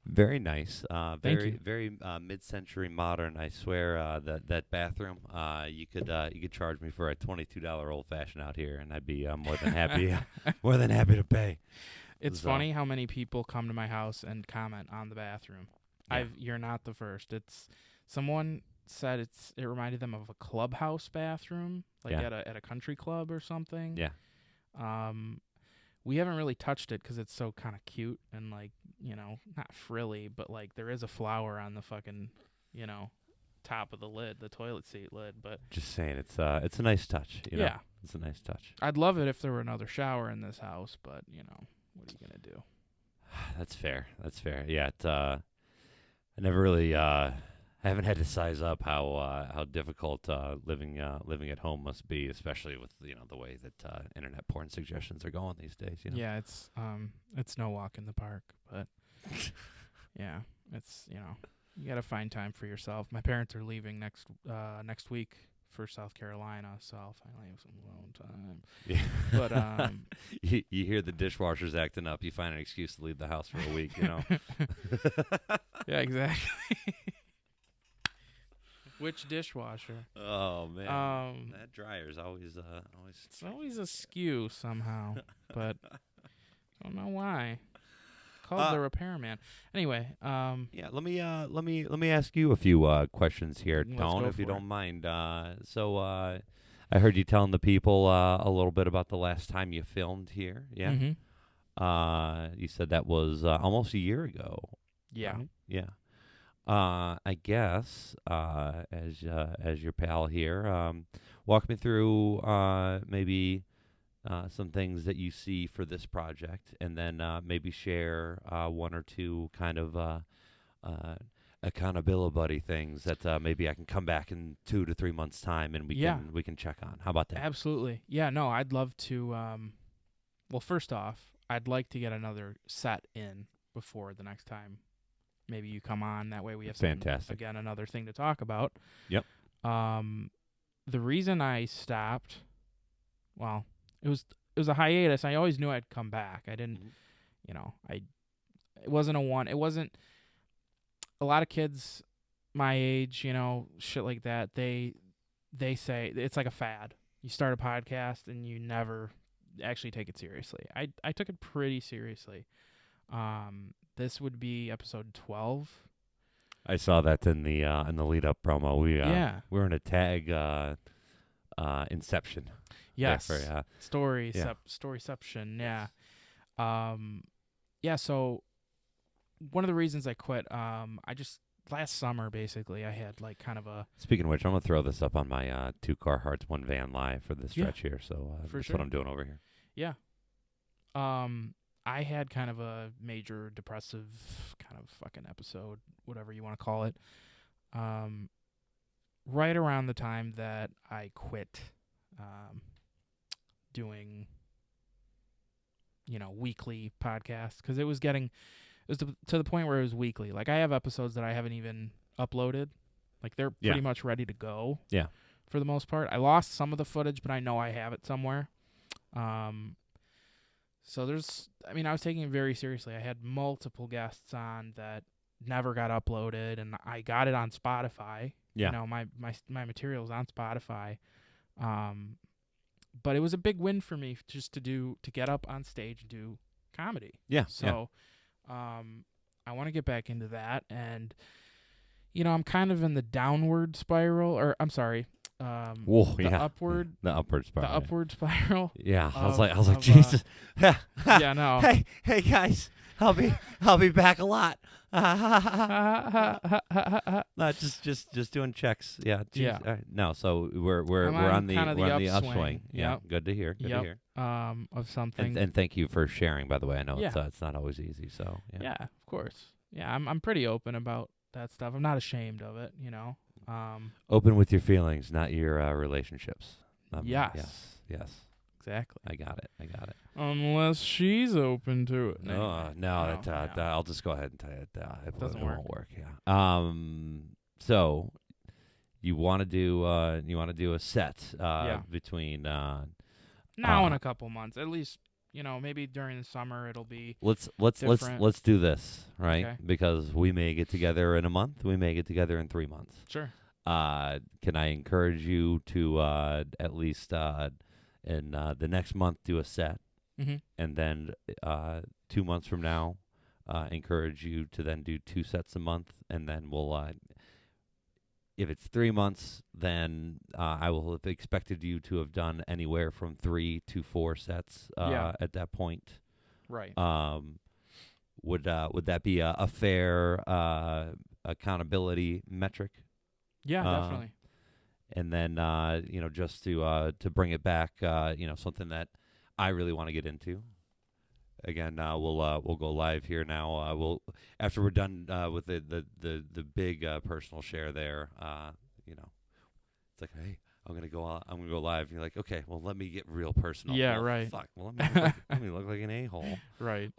Very nice. Very you. very mid-century modern. I swear that bathroom. You could charge me for a $22 old fashioned out here, and I'd be more than happy to pay. It's funny how many people come to my house and comment on the bathroom. Yeah. You're not the first. It's someone said it reminded them of a clubhouse bathroom, like Yeah. at a country club or something. Yeah. We haven't really touched it because it's so kind of cute and not frilly, but there is a flower on the fucking top of the lid, the toilet seat lid. But Just saying, it's a nice touch. Yeah. It's a nice touch. I'd love it if there were another shower in this house, but what are you gonna do? That's fair. Yeah, I never really haven't had to size up how difficult living at home must be, especially with the way that internet porn suggestions are going these days. Yeah, it's no walk in the park, but yeah, it's you gotta find time for yourself. My parents are leaving next week for South Carolina, so I'll finally have some alone time. Yeah. But you hear the dishwasher's acting up, you find an excuse to leave the house for a week. Yeah, exactly. Which dishwasher? Oh man, that dryer's always It's always askew somehow, but I don't know why. Called the repairman. Anyway, yeah. Let me ask you a few questions here, Let's Tone, go if you for don't mind. So I heard you telling the people a little bit about the last time you filmed here. Yeah. Mm-hmm. You said that was almost a year ago. Yeah. Right? Yeah. I guess as your pal here, walk me through maybe some things that you see for this project, and then maybe share one or two kind of accountability buddy things that maybe I can come back in 2 to 3 months' time and we can check on. How about that? Absolutely. Yeah. No, I'd love to. Well, first off, I'd like to get another set in before the next time. Maybe you come on. That way we have Fantastic. Again, another thing to talk about. Yep. The reason I stopped, well, it was a hiatus. I always knew I'd come back. I didn't, it wasn't it wasn't a lot of kids my age, shit like that. They say it's like a fad. You start a podcast and you never actually take it seriously. I took it pretty seriously. This would be episode 12. I saw that in the lead up promo. We're in a tag Inception. Yes. Storyception. Yeah. Yeah. So one of the reasons I quit, I just last summer basically I had kind of a. Speaking of which, I'm gonna throw this up on my 2 Carhartts 1 van live for the stretch here. So that's what I'm doing over here. Yeah. I had kind of a major depressive kind of fucking episode, whatever you want to call it. Right around the time that I quit doing, weekly podcasts, because it was to the point where it was weekly. Like, I have episodes that I haven't even uploaded. Like, they're pretty much ready to go. Yeah. For the most part. I lost some of the footage, but I know I have it somewhere. So I was taking it very seriously. I had multiple guests on that never got uploaded, and I got it on Spotify. Yeah. My material's on Spotify. But it was a big win for me just to get up on stage and do comedy. Yeah. So I want to get back into that, and I'm kind of in the downward spiral, or I'm sorry, Whoa, the upward, the upward spiral. the upward spiral. Yeah, I was of- like, of, Jesus. Yeah, no. Hey guys, I'll be back a lot. No, just doing checks. Yeah, Yeah. No, so we're I'm on kind of the upswing. upswing. Yeah, Yep. good to hear. Good to hear. Of something. And thank you for sharing. By the way, I know Yeah. it's not always easy. So Yeah, of course. Yeah, I'm pretty open about that stuff. I'm not ashamed of it. Open with your feelings, not your relationships. Yes. Yes. Exactly. I got it. Unless she's open to it. No, No. I'll just go ahead and tell you it Doesn't won't work. Yeah. So you want to do a set between Now in a couple months, at least. Maybe during the summer it'll be. Let's different. do this, right? Okay. Because we may get together in a month, we may get together in 3 months. Sure. Can I encourage you to at least in the next month do a set, Mm-hmm. and then 2 months from now, encourage you to then do 2 sets a month, and then we'll. If it's 3 months, then I will have expected you to have done anywhere from 3 to 4 sets at that point. Right. Would that be a fair accountability metric? Yeah, definitely. And then just to bring it back, something that I really want to get into. Again, we'll go live here now. We'll after we're done with the big personal share there. It's like, hey, I'm gonna go live. And you're like, okay, well, let me get real personal. Yeah, well, right. Fuck. Well, let me look like an a-hole. Right.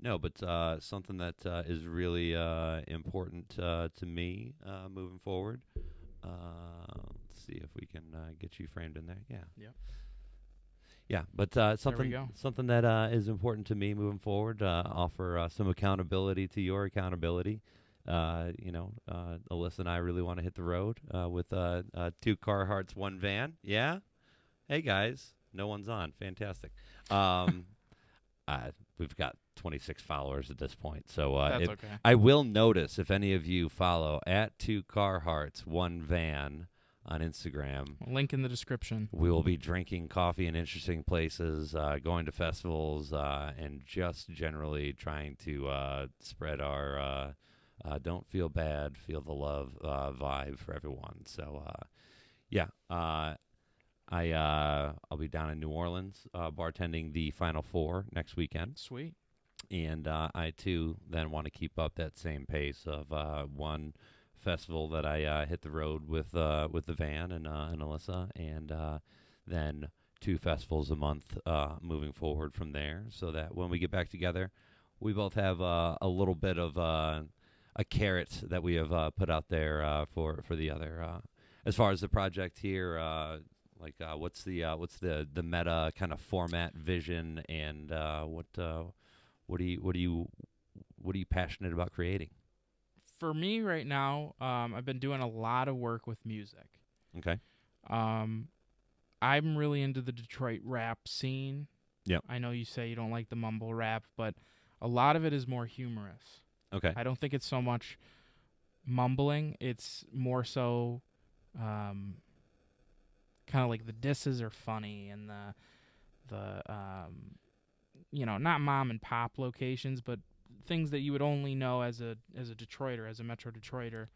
No, but something that is really important to me moving forward. Let's see if we can get you framed in there. Yeah. Yep. Yeah, but something that is important to me moving forward. Offer some accountability to your accountability. Alyssa and I really want to hit the road with 2 Carhartts, 1 van. Yeah. Hey guys, no one's on. Fantastic. We've got 26 followers at this point, so That's okay. I will notice if any of you follow at 2 Carhartts, 1 van on Instagram. Link in the description. We will be drinking coffee in interesting places, going to festivals, and just generally trying to spread our don't feel bad, feel the love vibe for everyone. So, I'll be down in New Orleans bartending the Final Four next weekend. Sweet. And I, too, then want to keep up that same pace of one festival that I hit the road with the van and Alyssa, and then 2 festivals a month moving forward from there, so that when we get back together, we both have a little bit of a carrot that we have put out there for the other. As far as the project here, what's the meta kind of format vision, and what are you passionate about creating? For me right now, I've been doing a lot of work with music. Okay. I'm really into the Detroit rap scene. Yep. I know you say you don't like the mumble rap, but a lot of it is more humorous. Okay. I don't think it's so much mumbling. It's more so kind of like the disses are funny, and the not mom and pop locations, but things that you would only know as a Detroiter, as a Metro Detroiter.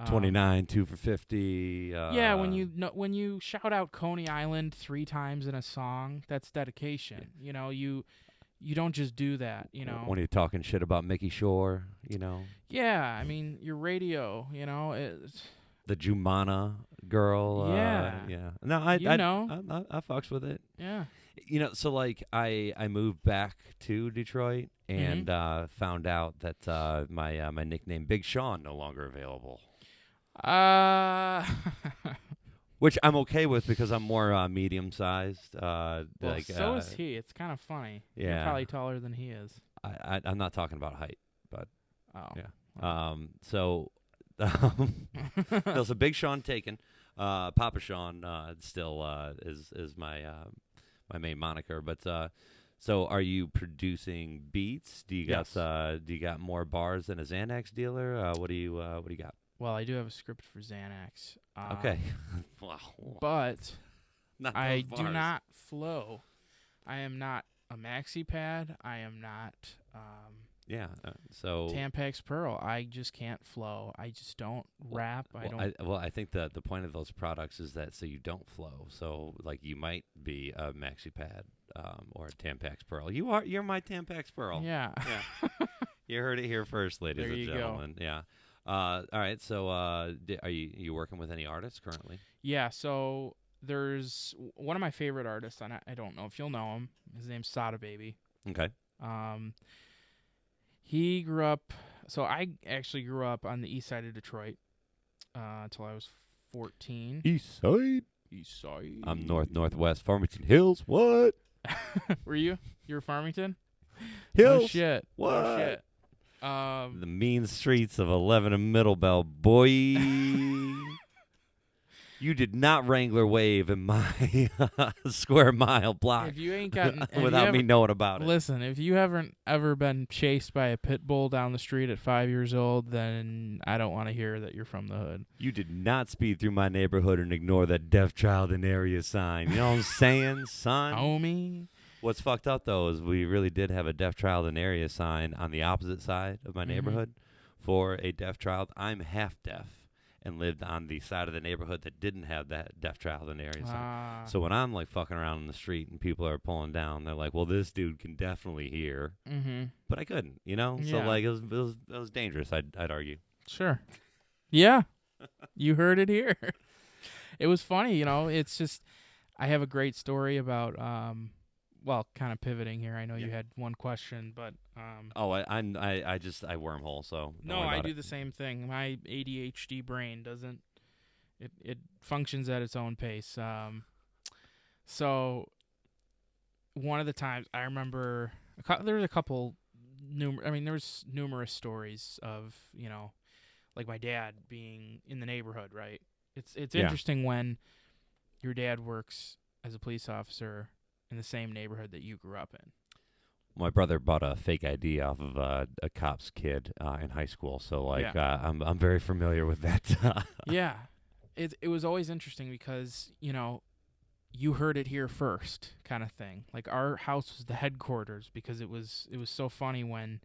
29, 2 for 50. Yeah, when you shout out Coney Island 3 times in a song, that's dedication. Yeah. You don't just do that. When you're talking shit about Mickey Shore, Yeah, I mean your radio. It's the Jumana girl. Yeah. No, I fucks with it. Yeah. So like I moved back to Detroit and found out that my nickname Big Sean no longer available. Which I'm okay with because I'm more medium sized. Well, so is he. It's kind of funny. Yeah. You're probably taller than he is. I'm not talking about height, but yeah. So there's a Big Sean taken. Papa Sean still is my main moniker, but So, are you producing beats? Do you got Yes. do you got more bars than a Xanax dealer? What do you got? Well, I do have a script for Xanax. Okay. Wow. But Not those I do bars. not flow. I am not a maxi pad. I am not Yeah. So. Tampax Pearl. I just can't flow. I just don't rap. I don't. I think that the point of those products is that so you don't flow. So like you might be a maxi pad or a Tampax Pearl. You're my Tampax Pearl. Yeah. Yeah. You heard it here first, ladies There and you go. gentlemen. Yeah. All right. So are you working with any artists currently? Yeah. So there's one of my favorite artists, and I don't know if you'll know him. His name's Sada Baby. Okay. He grew up. So I actually grew up on the east side of Detroit until I was 14. East side. East side. I'm northwest Farmington Hills. What? Were you? You were Farmington? Hills. Oh shit. What? Oh shit. The mean streets of 11 and Middlebelt, boy. You did not Wrangler wave in my square mile block If you ain't gotten without me knowing about it. Listen, if you haven't ever been chased by a pit bull down the street at 5 years old, then I don't want to hear that you're from the hood. You did not speed through my neighborhood and ignore that deaf child in area sign. You know what I'm saying, son? Homie. What's fucked up, though, is we really did have a deaf child in area sign on the opposite side of my neighborhood for a deaf child. I'm half deaf and lived on the side of the neighborhood that didn't have that deaf child in the area sign. So when I'm, like, fucking around in the street and people are pulling down, they're like, well, this dude can definitely hear. But I couldn't, you know? So, Yeah. like, it was dangerous, I'd argue. Sure. Yeah. You heard it here. It was funny, you know. It's just I have a great story about well, kind of pivoting here. I know you had one question, but I just wormhole, so no, I do the same thing. My ADHD brain doesn't it functions at its own pace. So one of the times I remember there was a couple there's numerous stories of, you know, like my dad being in the neighborhood, right? It's interesting when your dad works as a police officer in the same neighborhood that you grew up in. My brother bought a fake ID off of a cop's kid in high school, so I'm very familiar with that. Yeah, it was always interesting because, you know, you heard it here first, kind of thing. Like our house was the headquarters because it was so funny when,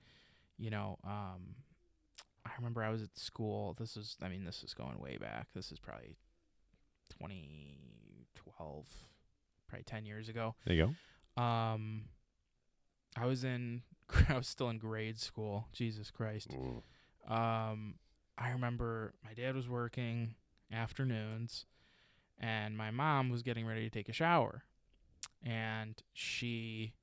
you know, I remember I was at school. This is going way back. This is probably 2012. Probably 10 years ago. There you go. I was still in grade school. Jesus Christ. I remember my dad was working afternoons, and my mom was getting ready to take a shower, and she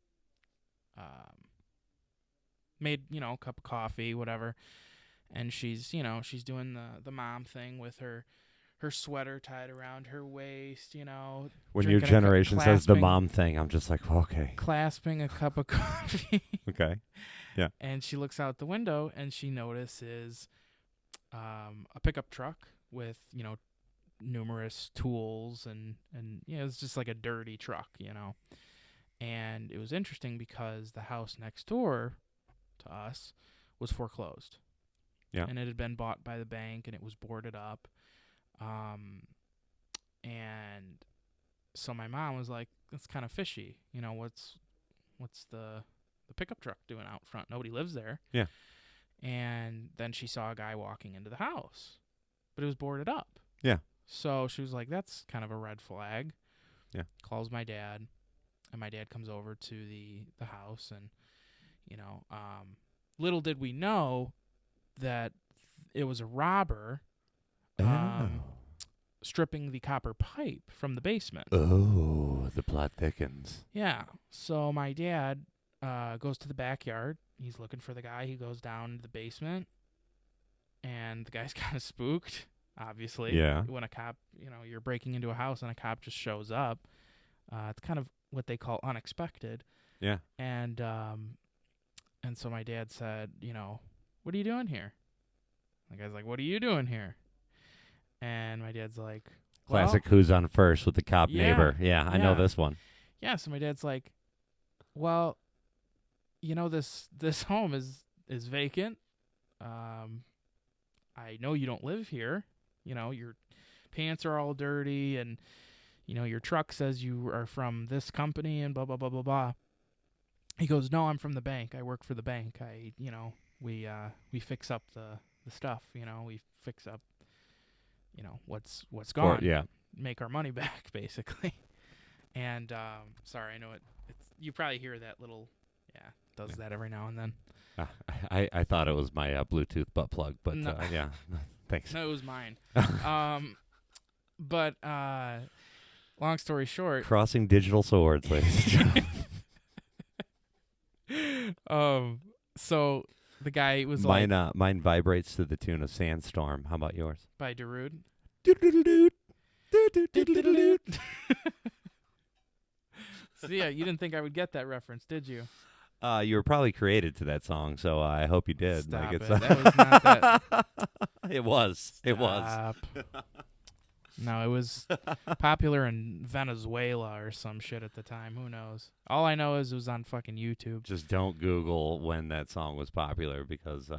made, you know, a cup of coffee, whatever, and she's doing the mom thing with her sweater tied around her waist, you know. When your generation says the mom thing, I'm just like, well, okay. Clasping a cup of coffee. Okay. Yeah. And she looks out the window and she notices a pickup truck with, you know, numerous tools and you know, it's just like a dirty truck, you know. And it was interesting because the house next door to us was foreclosed. Yeah. And it had been bought by the bank and it was boarded up. And so my mom was like, that's kind of fishy. You know, what's the pickup truck doing out front? Nobody lives there. Yeah. And then she saw a guy walking into the house, but it was boarded up. Yeah. So she was like, that's kind of a red flag. Yeah. Calls my dad, and my dad comes over to the house, and, you know, little did we know that it was a robber stripping the copper pipe from the basement. Oh, the plot thickens. Yeah. So my dad goes to the backyard. He's looking for the guy. He goes down to the basement, and the guy's kind of spooked, obviously. Yeah. When a cop, you know, you're breaking into a house and a cop just shows up. It's kind of what they call unexpected. Yeah. And so my dad said, you know, what are you doing here? The guy's like, what are you doing here? And my dad's like, classic who's on first with the cop Yeah, neighbor. Yeah, I know this one. Yeah, so my dad's like, well, this home is vacant. I know you don't live here. Your pants are all dirty, and your truck says you are from this company, and blah blah blah blah blah. He goes, no, I'm from the bank. I work for the bank. We fix up the stuff. We fix up, what's gone. Yeah. Make our money back, basically. And sorry, I know it's you probably hear that little, does that every now and then. I thought it was my Bluetooth butt plug, but No. yeah, thanks. No, it was mine. But long story short, Crossing digital swords, ladies and gentlemen. so the guy was Mine vibrates to the tune of Sandstorm. How about yours? by Darude. So yeah, you didn't think I would get that reference, did you? You were probably created to that song, so I hope you did. Stop it's it. That was not that. It was. It was. Stop. No, it was popular in Venezuela or some shit at the time. Who knows? All I know is it was on fucking YouTube. Just don't Google when that song was popular because,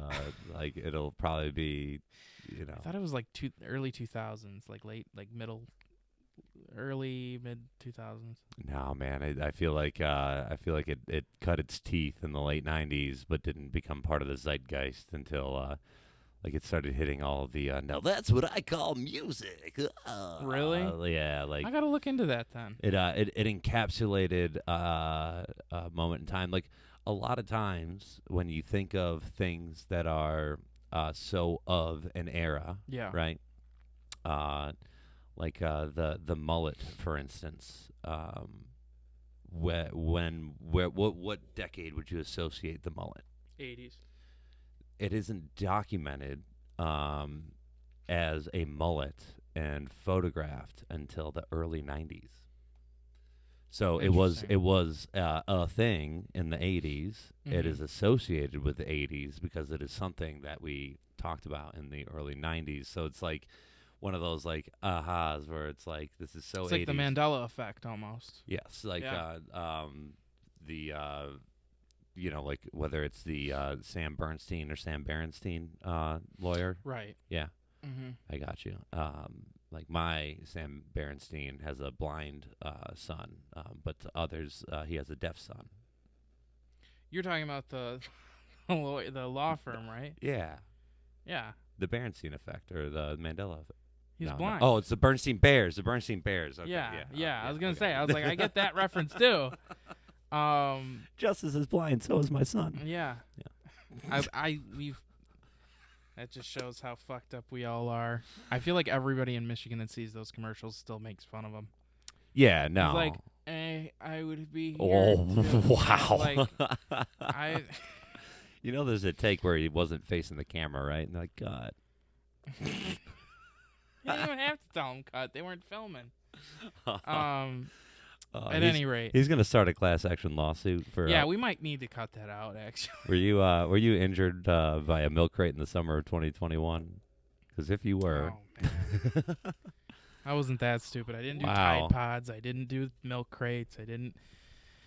it'll probably be, I thought it was like early 2000s, early mid 2000s. No, man. I feel like it cut its teeth in the late 90s, but didn't become part of the zeitgeist until it started hitting all of the. Now that's what I call music. Really? Yeah. I gotta look into that then. It encapsulated a moment in time. Like a lot of times when you think of things that are so of an era, Yeah. right? The mullet, for instance. What decade would you associate the mullet? 80s. It isn't documented as a mullet and photographed until the early 90s. So it was a thing in the 80s. Mm-hmm. It is associated with the 80s because it is something that we talked about in the early 90s. So it's like one of those ahas where it's like this is so. It's 80s. like the Mandela effect almost. Yes, whether it's the Sam Bernstein or Sam Berenstein lawyer. Right. Yeah. Mm-hmm. I got you. My Sam Berenstein has a blind son, but to others he has a deaf son. You're talking about the law firm, right? Yeah. Yeah. The Berenstein effect or the Mandela effect. He's blind. Oh, it's the Bernstein Bears. The Bernstein Bears. Okay, yeah. I was gonna say. I was like, I get that reference too. Justice is blind, so is my son. Yeah. That just shows how fucked up we all are. I feel like everybody in Michigan that sees those commercials still makes fun of them. Yeah, no. It's like, I would be here. Oh, too. wow. There's a take where he wasn't facing the camera, right? And like, God. You didn't even have to tell them cut. They weren't filming. At any rate, he's going to start a class action lawsuit for. Yeah, we might need to cut that out. Actually, were you injured by a milk crate in the summer of 2021? Because if you were, man. I wasn't that stupid. I didn't do Tide Pods. I didn't do milk crates. I didn't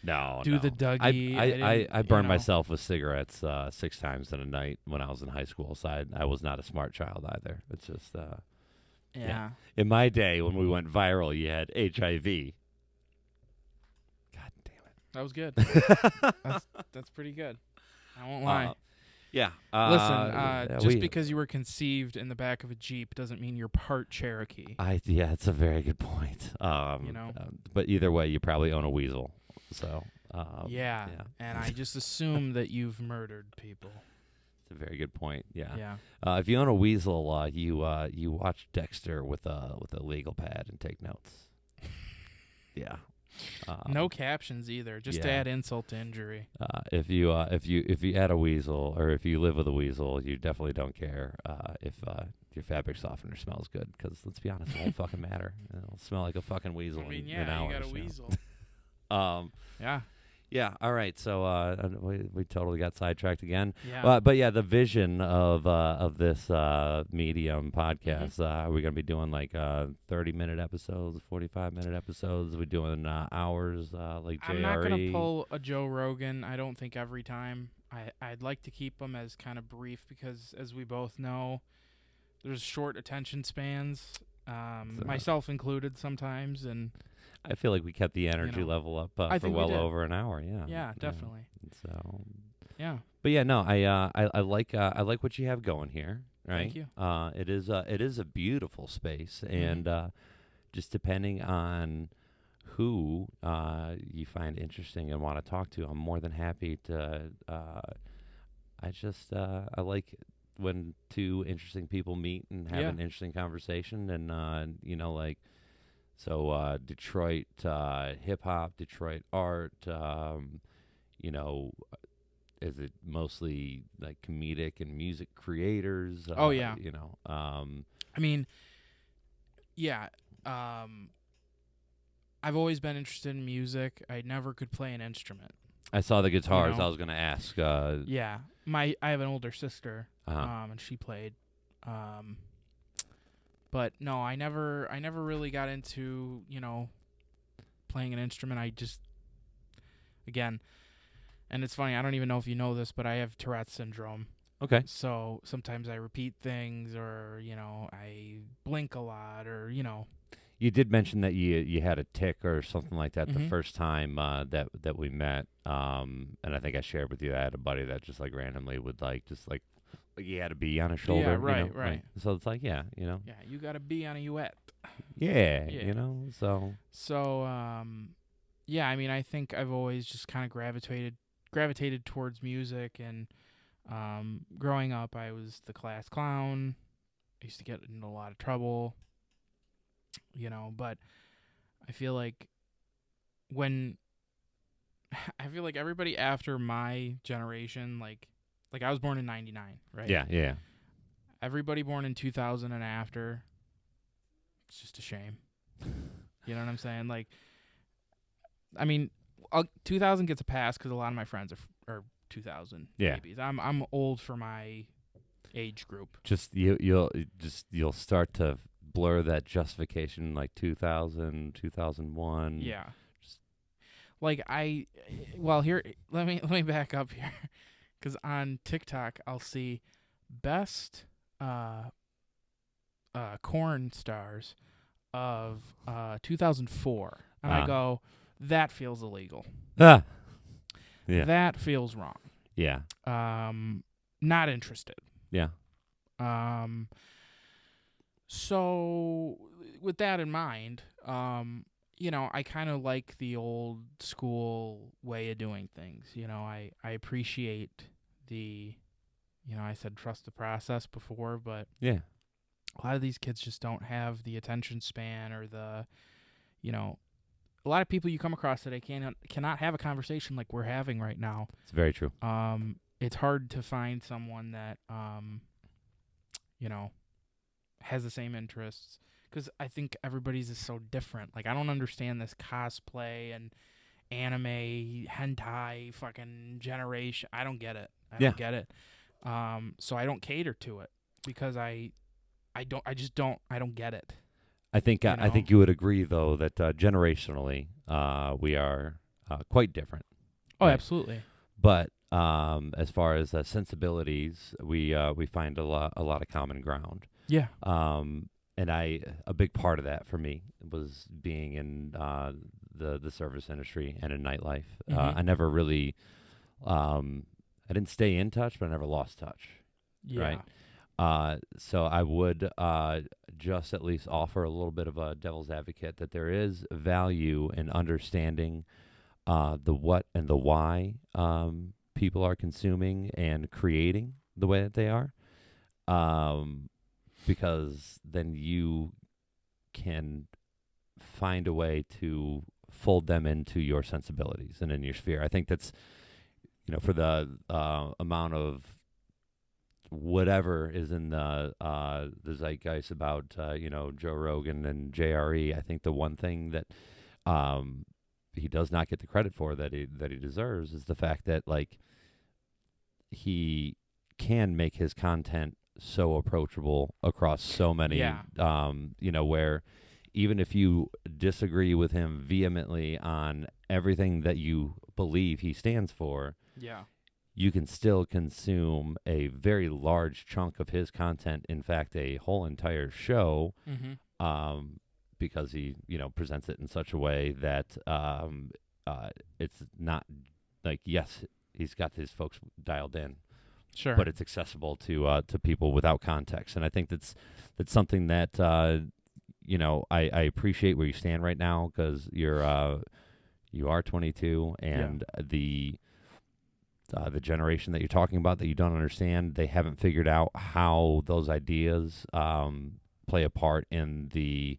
do the Dougie. I burned myself with cigarettes 6 times in a night when I was in high school. So I was not a smart child either. It's just yeah. In my day, when we went viral, you had HIV. God damn it. That was good. That's pretty good. I won't lie. Yeah. Listen, just because you were conceived in the back of a Jeep doesn't mean you're part Cherokee. Yeah, that's a very good point. But either way, you probably own a weasel. So. Yeah. And I just assume that you've murdered people. It's a very good point. Yeah. Yeah. If you own a weasel, you watch Dexter with a legal pad and take notes. Yeah. No captions either, just to add insult to injury. If you add a weasel or if you live with a weasel, you definitely don't care if your fabric softener smells good, because let's be honest, it won't fucking matter. It'll smell like a fucking weasel. I mean, in hours, you got a weasel. Yeah. Yeah. All right. So we totally got sidetracked again. Yeah. But yeah, the vision of this medium Mm-hmm. podcast. Are we gonna be doing like 30-minute episodes, 45-minute episodes? Are we doing hours like I'm not gonna JRE? pull a Joe Rogan. I don't think every time. I'd like to keep them as kind of brief because, as we both know, there's short attention spans, So, myself included sometimes, and I feel like we kept the energy know, level up I for think we well did. over an hour. Yeah. Yeah, definitely. So. Yeah. But yeah, no, I like what you have going here. Right. Thank you. It is a beautiful space, Mhm. and just depending on who you find interesting and want to talk to, I'm more than happy to. I like when two interesting people meet and have Yeah. an interesting conversation, and like Detroit hip hop, Detroit art. You know, is it mostly like comedic and music creators? Oh yeah. I mean, yeah. I've always been interested in music. I never could play an instrument. I saw the You guitars. know? I was going to ask. Yeah. I have an older sister, Uh-huh. and she played. But no, I never really got into, playing an instrument. I just, again, and it's funny, I don't even know if you know this, but I have Tourette's syndrome. Okay. So sometimes I repeat things, or, I blink a lot, or, You did mention that you had a tick or something like that the Mhm. first time that we met, and I think I shared with you I had a buddy that just like randomly would like he had a bee on his shoulder. Yeah, right. So it's like yeah, Yeah, you got to be on a UET. yeah, Yeah. so So, yeah, I mean, I think I've always just kind of gravitated towards music, and growing up, I was the class clown. I used to get into a lot of trouble, but I feel like when I feel like everybody after my generation, like I was born in 99, right? yeah. Everybody born in 2000 and after, it's just a shame. You know what I'm saying? Like, I mean, 2000 gets a pass because a lot of my friends are 2000 Yeah. babies. I'm old for my age group. Just you'll start to blur that justification like 2000, 2001. Yeah. Like here, let me back up here, because on TikTok I'll see best corn stars of 2004, and I go, that feels illegal. Yeah. That feels wrong. Yeah. Not interested. Yeah. So with that in mind, I kind of like the old school way of doing things. I appreciate the, I said trust the process before, but Yeah. a lot of these kids just don't have the attention span, or the, a lot of people you come across today cannot have a conversation like we're having right now. It's very true. It's hard to find someone that, has the same interests, because I think everybody's is so different. Like, I don't understand this cosplay and anime hentai fucking generation. I don't get it. I don't get it. So I don't cater to it because I don't get it. I think you would agree though that generationally we are quite different. Oh, right? absolutely. But as far as sensibilities, we find a lot of common ground. Yeah. And a big part of that for me was being in the service industry and in nightlife. Mhm. I never really, I didn't stay in touch, but I never lost touch. Yeah. Right. So I would just at least offer a little bit of a devil's advocate that there is value in understanding the what and the why people are consuming and creating the way that they are. Because then you can find a way to fold them into your sensibilities and in your sphere. I think that's, for the amount of whatever is in the zeitgeist about, Joe Rogan and JRE, I think the one thing that he does not get the credit for that he deserves is the fact that like he can make his content so approachable across so many where even if you disagree with him vehemently on everything that you believe he stands for, you can still consume a very large chunk of his content, in fact a whole entire show, because he presents it in such a way that it's not like, yes, he's got his folks dialed in, sure, but it's accessible to people without context. And I think that's something that I appreciate where you stand right now, because you are 22, and the generation that you're talking about that you don't understand, they haven't figured out how those ideas play a part in the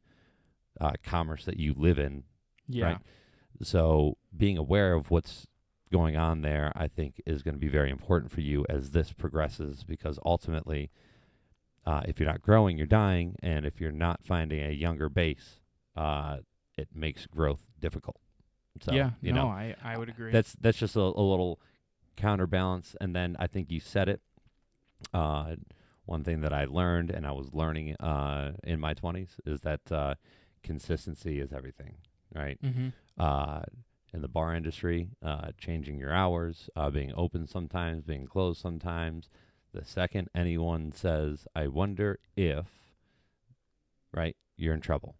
commerce that you live in. Right? So being aware of what's going on there, I think, is going to be very important for you as this progresses, because ultimately, if you're not growing, you're dying, and if you're not finding a younger base, it makes growth difficult. So, I would agree. That's just a little counterbalance. And then I think you said it. One thing that I learned, and I was learning in my 20s, is that consistency is everything, right? In the bar industry, changing your hours, being open sometimes, being closed sometimes. The second anyone says, I wonder if, right, you're in trouble.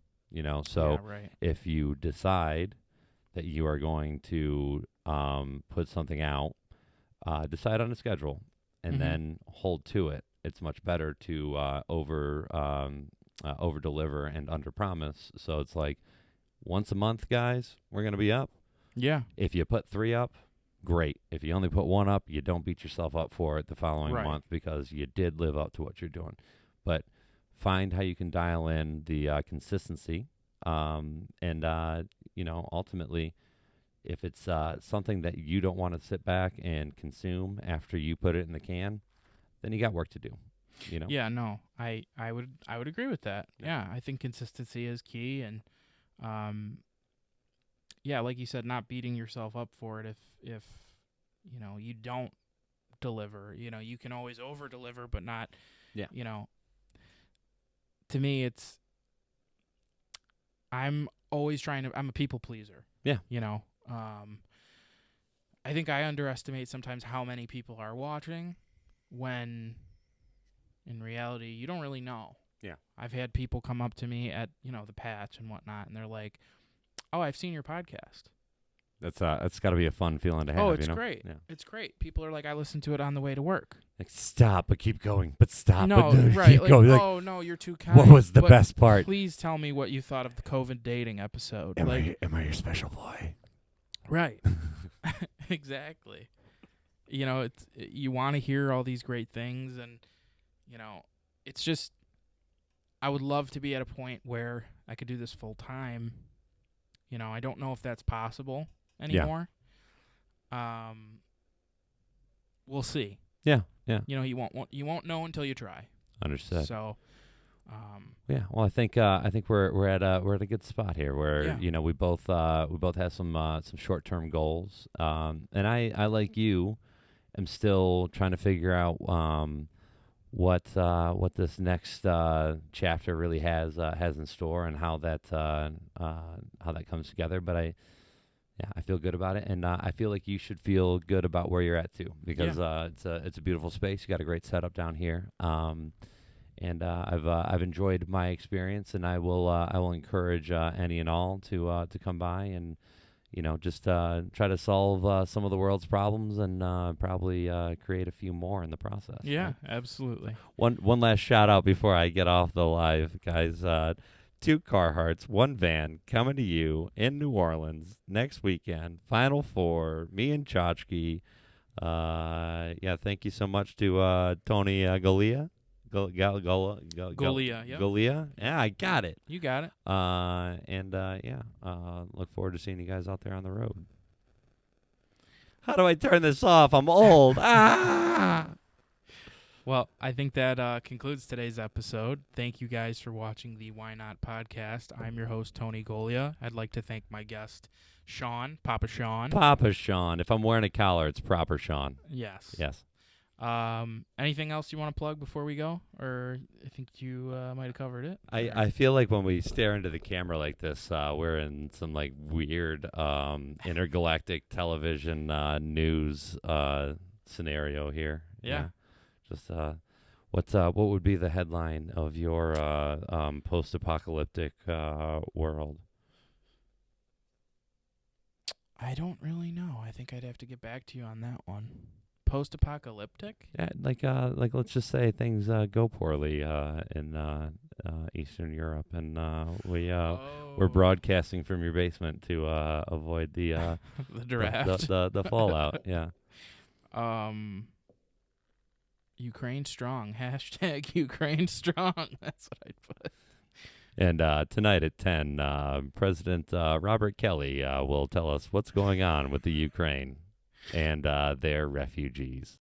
So if you decide that you are going to put something out, decide on a schedule, and then hold to it. It's much better to over deliver and under promise. So it's like, once a month, guys, we're going to be up. Yeah. If you put 3 up, great. If you only put 1 up, you don't beat yourself up for it the following month, because you did live up to what you're doing. But find how you can dial in the consistency, and ultimately, if it's something that you don't want to sit back and consume after you put it in the can, then you got work to do. Yeah, no, I would agree with that. Yeah, I think consistency is key, and like you said, not beating yourself up for it if you don't deliver. You can always over deliver, but not. To me, I'm always I'm a people pleaser. Yeah. I think I underestimate sometimes how many people are watching, when in reality you don't really know. Yeah. I've had people come up to me at the patch and whatnot, and they're like, "Oh, I've seen your podcast." That's got to be a fun feeling to have. Oh, it's great. Yeah. It's great. People are like, "I listen to it on the way to work." Like, stop, but keep going. But stop. No, but right. Keep going. Oh, no, you're too kind. What was the best part? Please tell me what you thought of the COVID dating episode. Am I your special boy? Right. Exactly. You want to hear all these great things, and it's just, I would love to be at a point where I could do this full time. I don't know if that's possible anymore. Yeah. We'll see. Yeah. You won't know until you try. Understood. So, yeah. Well, I think we're at a good spot here where we both have some short-term goals. And I like you, am still trying to figure out what this next chapter really has in store, and how that comes together. But I feel good about it, and I feel like you should feel good about where you're at too, because it's a beautiful space. You got a great setup down here, and I've enjoyed my experience, and I will encourage any and all to come by and just try to solve some of the world's problems, and probably create a few more in the process. Yeah, right? Absolutely. One last shout out before I get off the live, guys. 2 Carhartts, 1 van coming to you in New Orleans next weekend. Final 4, me and Chachki. Thank you so much to Tony Golia. Golia, yeah. Golia. Yeah, I got it. You got it. Look forward to seeing you guys out there on the road. How do I turn this off? I'm old. Well, I think that concludes today's episode. Thank you guys for watching the Why Not podcast. I'm your host, Tony Golia. I'd like to thank my guest, Sean, Papa Sean. Papa Sean. If I'm wearing a collar, it's proper Sean. Yes. Yes. Anything else you want to plug before we go? Or I think you might have covered it. I feel like when we stare into the camera like this, we're in some like weird intergalactic television news scenario here. Yeah. Just what would be the headline of your post-apocalyptic world? I don't really know. I think I'd have to get back to you on that one. Post-apocalyptic? Yeah, like let's just say things go poorly in Eastern Europe, and we're broadcasting from your basement to avoid the the draft, the fallout. Yeah. Ukraine strong. # Ukraine strong. That's what I'd put. And tonight at 10, President Robert Kelly will tell us what's going on with the Ukraine and their refugees.